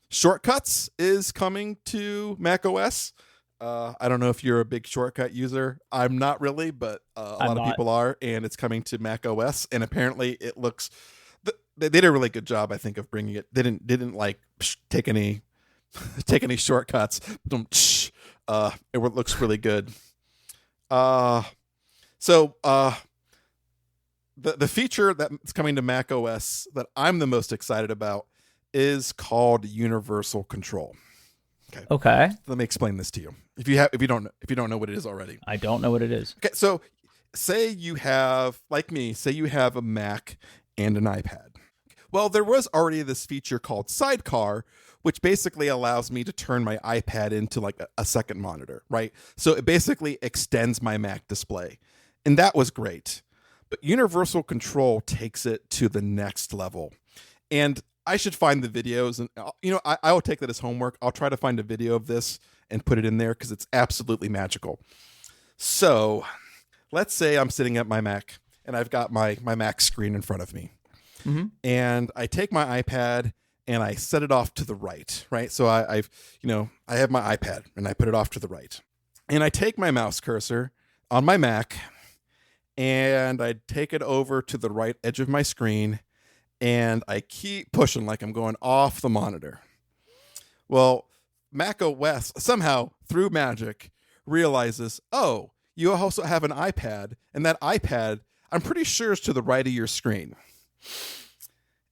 [SPEAKER 1] Shortcuts is coming to Mac OS. I don't know if you're a big shortcut user. I'm not really, but a
[SPEAKER 2] I'm
[SPEAKER 1] lot of
[SPEAKER 2] not.
[SPEAKER 1] people are, and it's coming to Mac OS. And apparently, it looks they did a really good job, I think, of bringing it. They didn't like take any take any shortcuts. It looks really good. Uh, so the feature that's coming to Mac OS that I'm the most excited about is called Universal Control.
[SPEAKER 2] Okay.
[SPEAKER 1] Let me explain this to you. If you don't know what it is already.
[SPEAKER 2] I don't know what it is.
[SPEAKER 1] Okay, so say you have, like me, say you have a Mac and an iPad. Well, there was already this feature called Sidecar, which basically allows me to turn my iPad into like a second monitor, right? So it basically extends my Mac display. And that was great. But Universal Control takes it to the next level. And I should find the videos, and I will take that as homework. I'll try to find a video of this and put it in there because it's absolutely magical. So let's say I'm sitting at my Mac and I've got my Mac screen in front of me.
[SPEAKER 2] Mm-hmm.
[SPEAKER 1] And I take my iPad and I set it off to the right, right? So I have my iPad and I put it off to the right. And I take my mouse cursor on my Mac and I take it over to the right edge of my screen and I keep pushing like I'm going off the monitor. Well, Mac OS somehow, through magic, realizes, oh, you also have an iPad, and that iPad, I'm pretty sure, is to the right of your screen.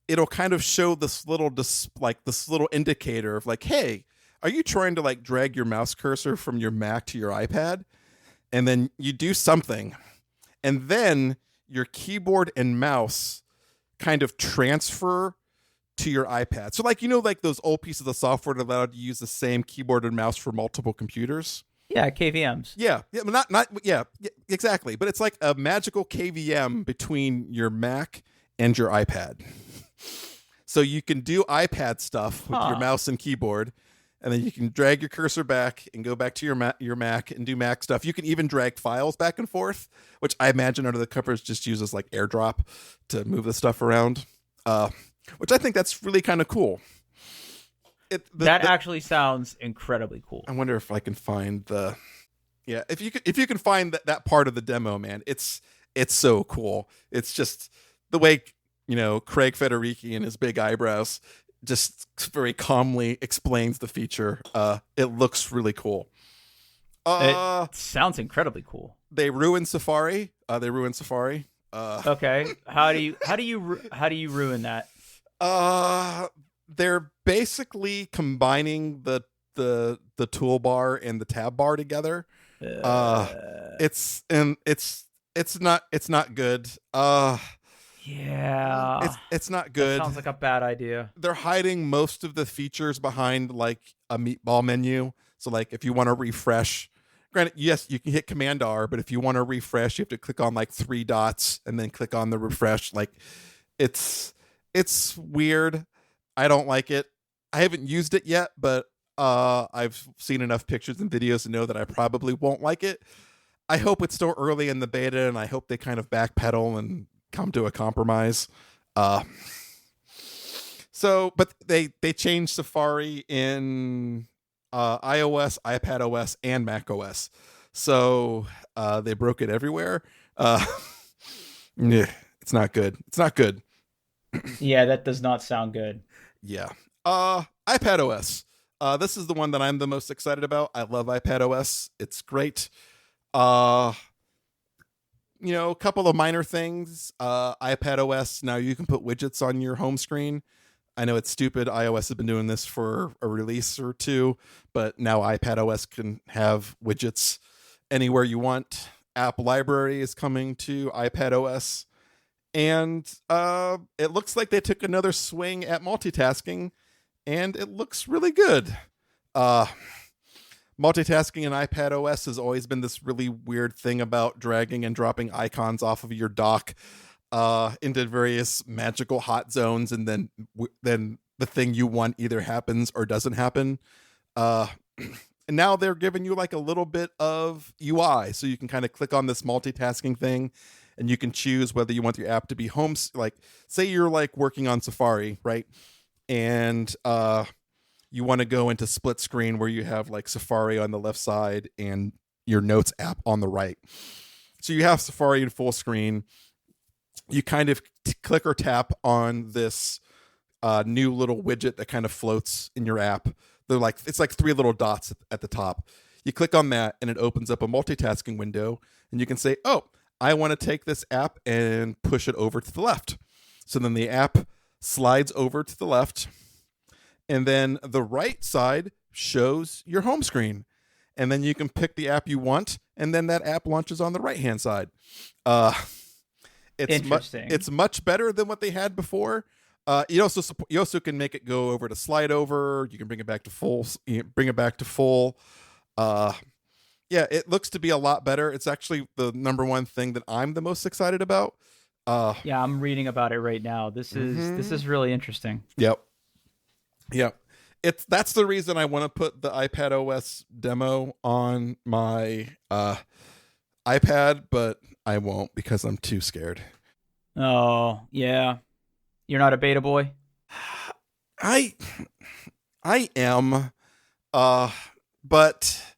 [SPEAKER 1] It'll kind of show this little indicator of like, hey, are you trying to like drag your mouse cursor from your Mac to your iPad? And then you do something, and then your keyboard and mouse kind of transfer to your iPad. So like, like those old pieces of software that allowed you to use the same keyboard and mouse for multiple computers.
[SPEAKER 2] Yeah, KVMs.
[SPEAKER 1] Yeah, exactly. But it's like a magical KVM between your Mac and your iPad. So you can do iPad stuff with your mouse and keyboard, and then you can drag your cursor back and go back to your Mac and do Mac stuff. You can even drag files back and forth, which I imagine under the covers just uses like AirDrop to move the stuff around, which I think that's really kind of cool.
[SPEAKER 2] That actually sounds incredibly cool.
[SPEAKER 1] I wonder if I can find if you can find that part of the demo, man. It's so cool. It's just the way Craig Federighi and his big eyebrows just very calmly explains the feature. It looks really cool.
[SPEAKER 2] It sounds incredibly cool.
[SPEAKER 1] They ruined Safari.
[SPEAKER 2] Okay. How do you ruin that?
[SPEAKER 1] They're basically combining the toolbar and the tab bar together. It's not good.
[SPEAKER 2] Yeah.
[SPEAKER 1] It's not good.
[SPEAKER 2] That sounds like a bad idea.
[SPEAKER 1] They're hiding most of the features behind like a meatball menu. So like if you want to refresh, granted, yes, you can hit Command R, but if you want to refresh, you have to click on like 3 dots and then click on the refresh. Like it's weird. I don't like it. I haven't used it yet, but I've seen enough pictures and videos to know that I probably won't like it. I hope it's still early in the beta, and I hope they kind of backpedal and come to a compromise. But they changed Safari in iOS, iPad OS, and Mac OS. So they broke it everywhere. It's not good. It's not good.
[SPEAKER 2] Yeah, that does not sound good.
[SPEAKER 1] Yeah. iPad OS. This is the one that I'm the most excited about. I love iPad OS. It's great. A couple of minor things. iPad OS, now you can put widgets on your home screen. I know it's stupid. iOS has been doing this for a release or two, but now iPad OS can have widgets anywhere you want. App Library is coming to iPad OS. And it looks like they took another swing at multitasking, and it looks really good. multitasking in iPad OS has always been this really weird thing about dragging and dropping icons off of your dock into various magical hot zones, and then the thing you want either happens or doesn't happen. Uh, and now they're giving you like a little bit of UI, so you can kind of click on this multitasking thing, and you can choose whether you want your app to be home. Like, say you're like working on Safari, right? And you want to go into split screen where you have like Safari on the left side and your Notes app on the right. So you have Safari in full screen. You kind of click or tap on this new little widget that kind of floats in your app. It's like three little dots at the top. You click on that and it opens up a multitasking window, and you can say, oh, I want to take this app and push it over to the left. So then the app slides over to the left, and then the right side shows your home screen. And then you can pick the app you want, and then that app launches on the right-hand side. It's much better than what they had before. You also can make it go over to slide over. You can bring it back to full. Yeah, it looks to be a lot better. It's actually the number one thing that I'm the most excited about.
[SPEAKER 2] Yeah, I'm reading about it right now. This is really interesting.
[SPEAKER 1] Yep. That's the reason I want to put the iPad OS demo on my iPad, but I won't because I'm too scared.
[SPEAKER 2] Oh, yeah. You're not a beta boy?
[SPEAKER 1] I am, but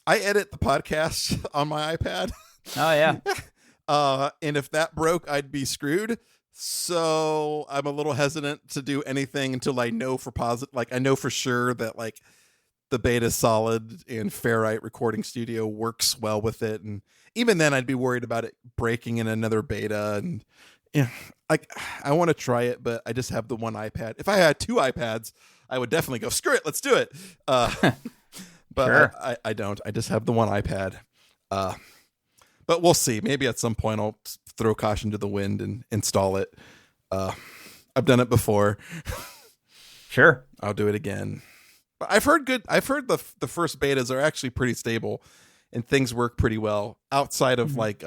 [SPEAKER 1] I edit the podcast on my iPad.
[SPEAKER 2] Oh, yeah.
[SPEAKER 1] And if that broke, I'd be screwed. So I'm a little hesitant to do anything until I know I know for sure that like the beta solid and Ferrite Recording Studio works well with it. And even then I'd be worried about it breaking in another beta. And yeah, like I want to try it, but I just have the one iPad. If I had two iPads, I would definitely go, screw it, let's do it. But
[SPEAKER 2] sure.
[SPEAKER 1] I don't. I just have the one iPad. But we'll see. Maybe at some point I'll throw caution to the wind and install it. I've done it before.
[SPEAKER 2] Sure.
[SPEAKER 1] I'll do it again. But I've heard the first betas are actually pretty stable and things work pretty well outside of like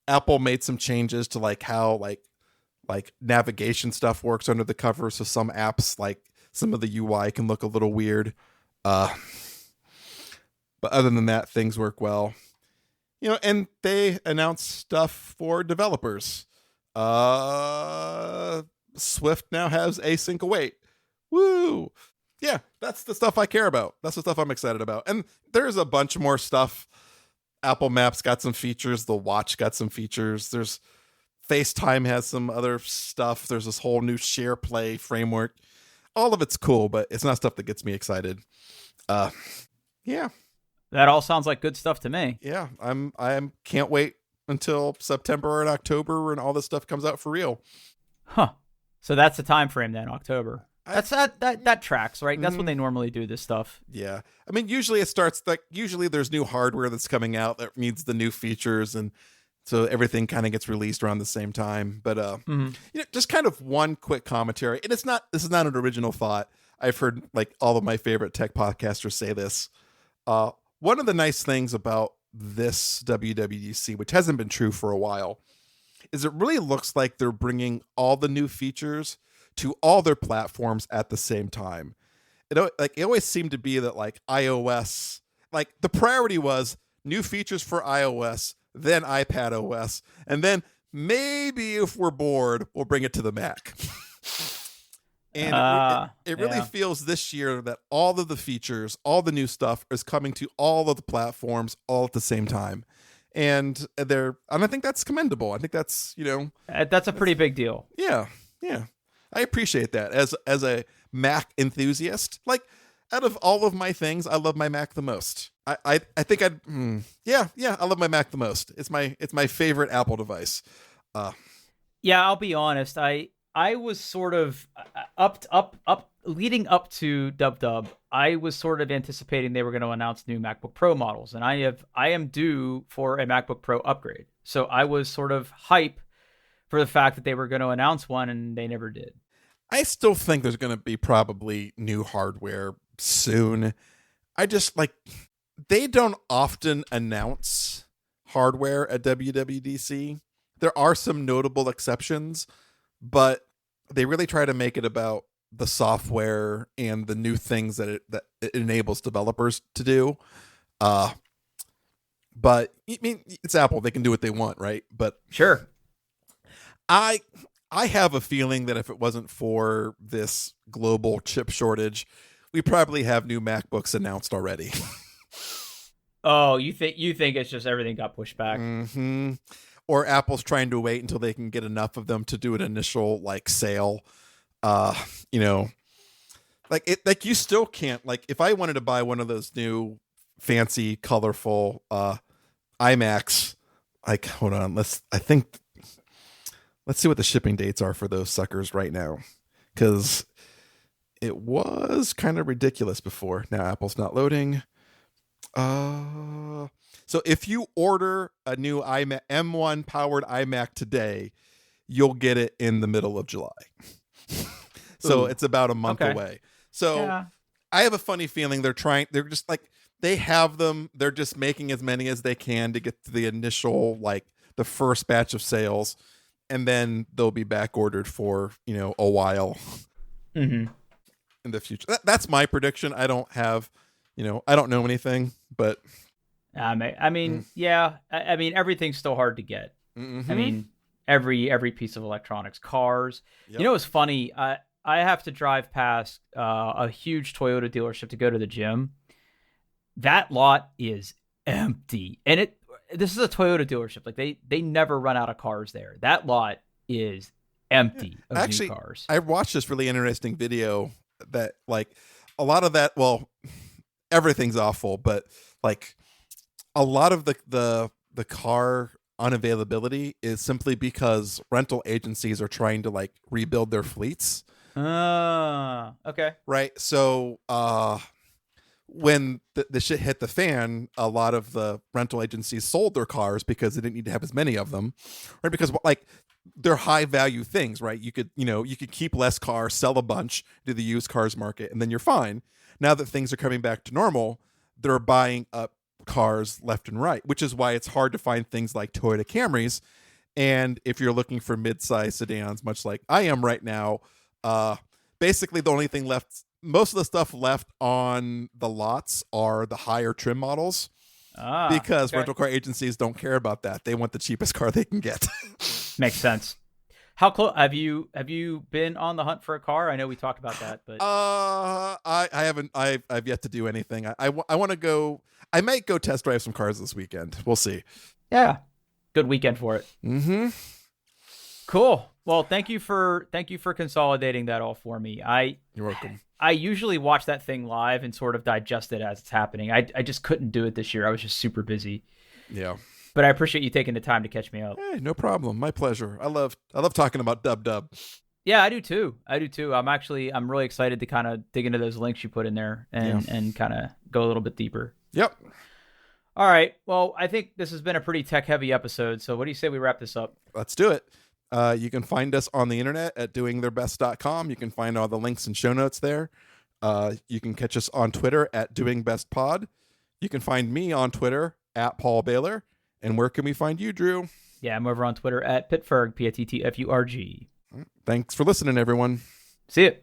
[SPEAKER 1] Apple made some changes to like how like navigation stuff works under the cover. So some apps, like some of the UI can look a little weird. But other than that, things work well. You know, and they announced stuff for developers. Swift now has async await. Woo! Yeah, that's the stuff I care about. That's the stuff I'm excited about. And there's a bunch more stuff. Apple Maps got some features. The Watch got some features. There's FaceTime has some other stuff. There's this whole new share play framework. All of it's cool, but it's not stuff that gets me excited. Yeah.
[SPEAKER 2] That all sounds like good stuff to me.
[SPEAKER 1] Yeah, I'm can't wait until September and October and all this stuff comes out for real.
[SPEAKER 2] Huh. So that's the time frame then, October. That tracks, right? That's when they normally do this stuff.
[SPEAKER 1] Yeah. I mean, usually it starts like usually there's new hardware that's coming out that needs the new features, and so everything kind of gets released around the same time. But you know, just kind of one quick commentary. And this is not an original thought. I've heard like all of my favorite tech podcasters say this. One of the nice things about this WWDC, which hasn't been true for a while, is it really looks like they're bringing all the new features to all their platforms at the same time. It always seemed to be that like iOS, like the priority was new features for iOS, then iPad OS, and then maybe if we're bored, we'll bring it to the Mac. And it really feels this year that all of the features, all the new stuff is coming to all of the platforms all at the same time. And I think that's commendable. I think that's, you know,
[SPEAKER 2] that's a pretty big deal.
[SPEAKER 1] Yeah. Yeah. I appreciate that as a Mac enthusiast. Like out of all of my things, I love my Mac the most. I think I love my Mac the most. It's my favorite Apple device.
[SPEAKER 2] Yeah, I'll be honest. I was sort of leading up to Dub. I was sort of anticipating they were going to announce new MacBook Pro models, and I am due for a MacBook Pro upgrade. So I was sort of hype for the fact that they were going to announce one, and they never did.
[SPEAKER 1] I still think there's going to be probably new hardware soon. I just like, they don't often announce hardware at WWDC. There are some notable exceptions, but they really try to make it about the software and the new things that it enables developers to do. But I mean, it's Apple; they can do what they want, right? But
[SPEAKER 2] Sure.
[SPEAKER 1] I have a feeling that if it wasn't for this global chip shortage, we probably have new MacBooks announced already.
[SPEAKER 2] Oh, you think it's just everything got pushed back?
[SPEAKER 1] Mm-hmm. Or Apple's trying to wait until they can get enough of them to do an initial like sale. You know, like you still can't, like, if I wanted to buy one of those new fancy colorful iMacs, like, hold on, let's see what the shipping dates are for those suckers right now, because it was kind of ridiculous before. Now Apple's not loading. So if you order a new iMac M1 powered iMac today, you'll get it in the middle of July. So it's about a month away. So yeah. I have a funny feeling they're just like, they have them. They're just making as many as they can to get to the initial, like the first batch of sales. And then they'll be back ordered for, a while in the future. That's my prediction. I don't have, I don't know anything, but
[SPEAKER 2] I mean, yeah. I mean, everything's still hard to get. Mm-hmm. I mean, every piece of electronics, cars. Yep. It's funny. I have to drive past a huge Toyota dealership to go to the gym. That lot is empty, and this is a Toyota dealership. Like they never run out of cars there. That lot is empty of new cars.
[SPEAKER 1] I watched this really interesting video that, like, a lot of that. Well, everything's awful, but like a lot of the car unavailability is simply because rental agencies are trying to like rebuild their fleets.
[SPEAKER 2] Okay.
[SPEAKER 1] Right. So when the shit hit the fan, a lot of the rental agencies sold their cars because they didn't need to have as many of them, right? Because like they're high value things, right? You could keep less cars, sell a bunch to the used cars market, and then you're fine. Now that things are coming back to normal, they're buying up cars left and right, which is why it's hard to find things like Toyota Camrys. And if you're looking for mid-size sedans, much like I am right now, basically the only thing left, most of the stuff left on the lots are the higher trim models, because rental car agencies don't care about that. They want the cheapest car they can get.
[SPEAKER 2] Makes sense. How close have you been on the hunt for a car? I know we talked about that, but
[SPEAKER 1] I haven't. I've yet to do anything. I want to go. I might go test drive some cars this weekend. We'll see.
[SPEAKER 2] Yeah, good weekend for it.
[SPEAKER 1] Mm-hmm.
[SPEAKER 2] Cool. Well, thank you for consolidating that all for me.
[SPEAKER 1] You're welcome.
[SPEAKER 2] I usually watch that thing live and sort of digest it as it's happening. I just couldn't do it this year. I was just super busy.
[SPEAKER 1] Yeah.
[SPEAKER 2] But I appreciate you taking the time to catch me up.
[SPEAKER 1] Hey, no problem. My pleasure. I love talking about Dub.
[SPEAKER 2] Yeah, I do too. I'm really excited to kind of dig into those links you put in there and kind of go a little bit deeper.
[SPEAKER 1] Yep.
[SPEAKER 2] All right. Well, I think this has been a pretty tech heavy episode. So what do you say we wrap this up?
[SPEAKER 1] Let's do it. You can find us on the internet at doingtheirbest.com. You can find all the links and show notes there. You can catch us on Twitter at doingbestpod. You can find me on Twitter at Paul Baylor. And where can we find you, Drew?
[SPEAKER 2] Yeah, I'm over on Twitter at Pittsburgh, Pittfurg.
[SPEAKER 1] Thanks for listening, everyone.
[SPEAKER 2] See you.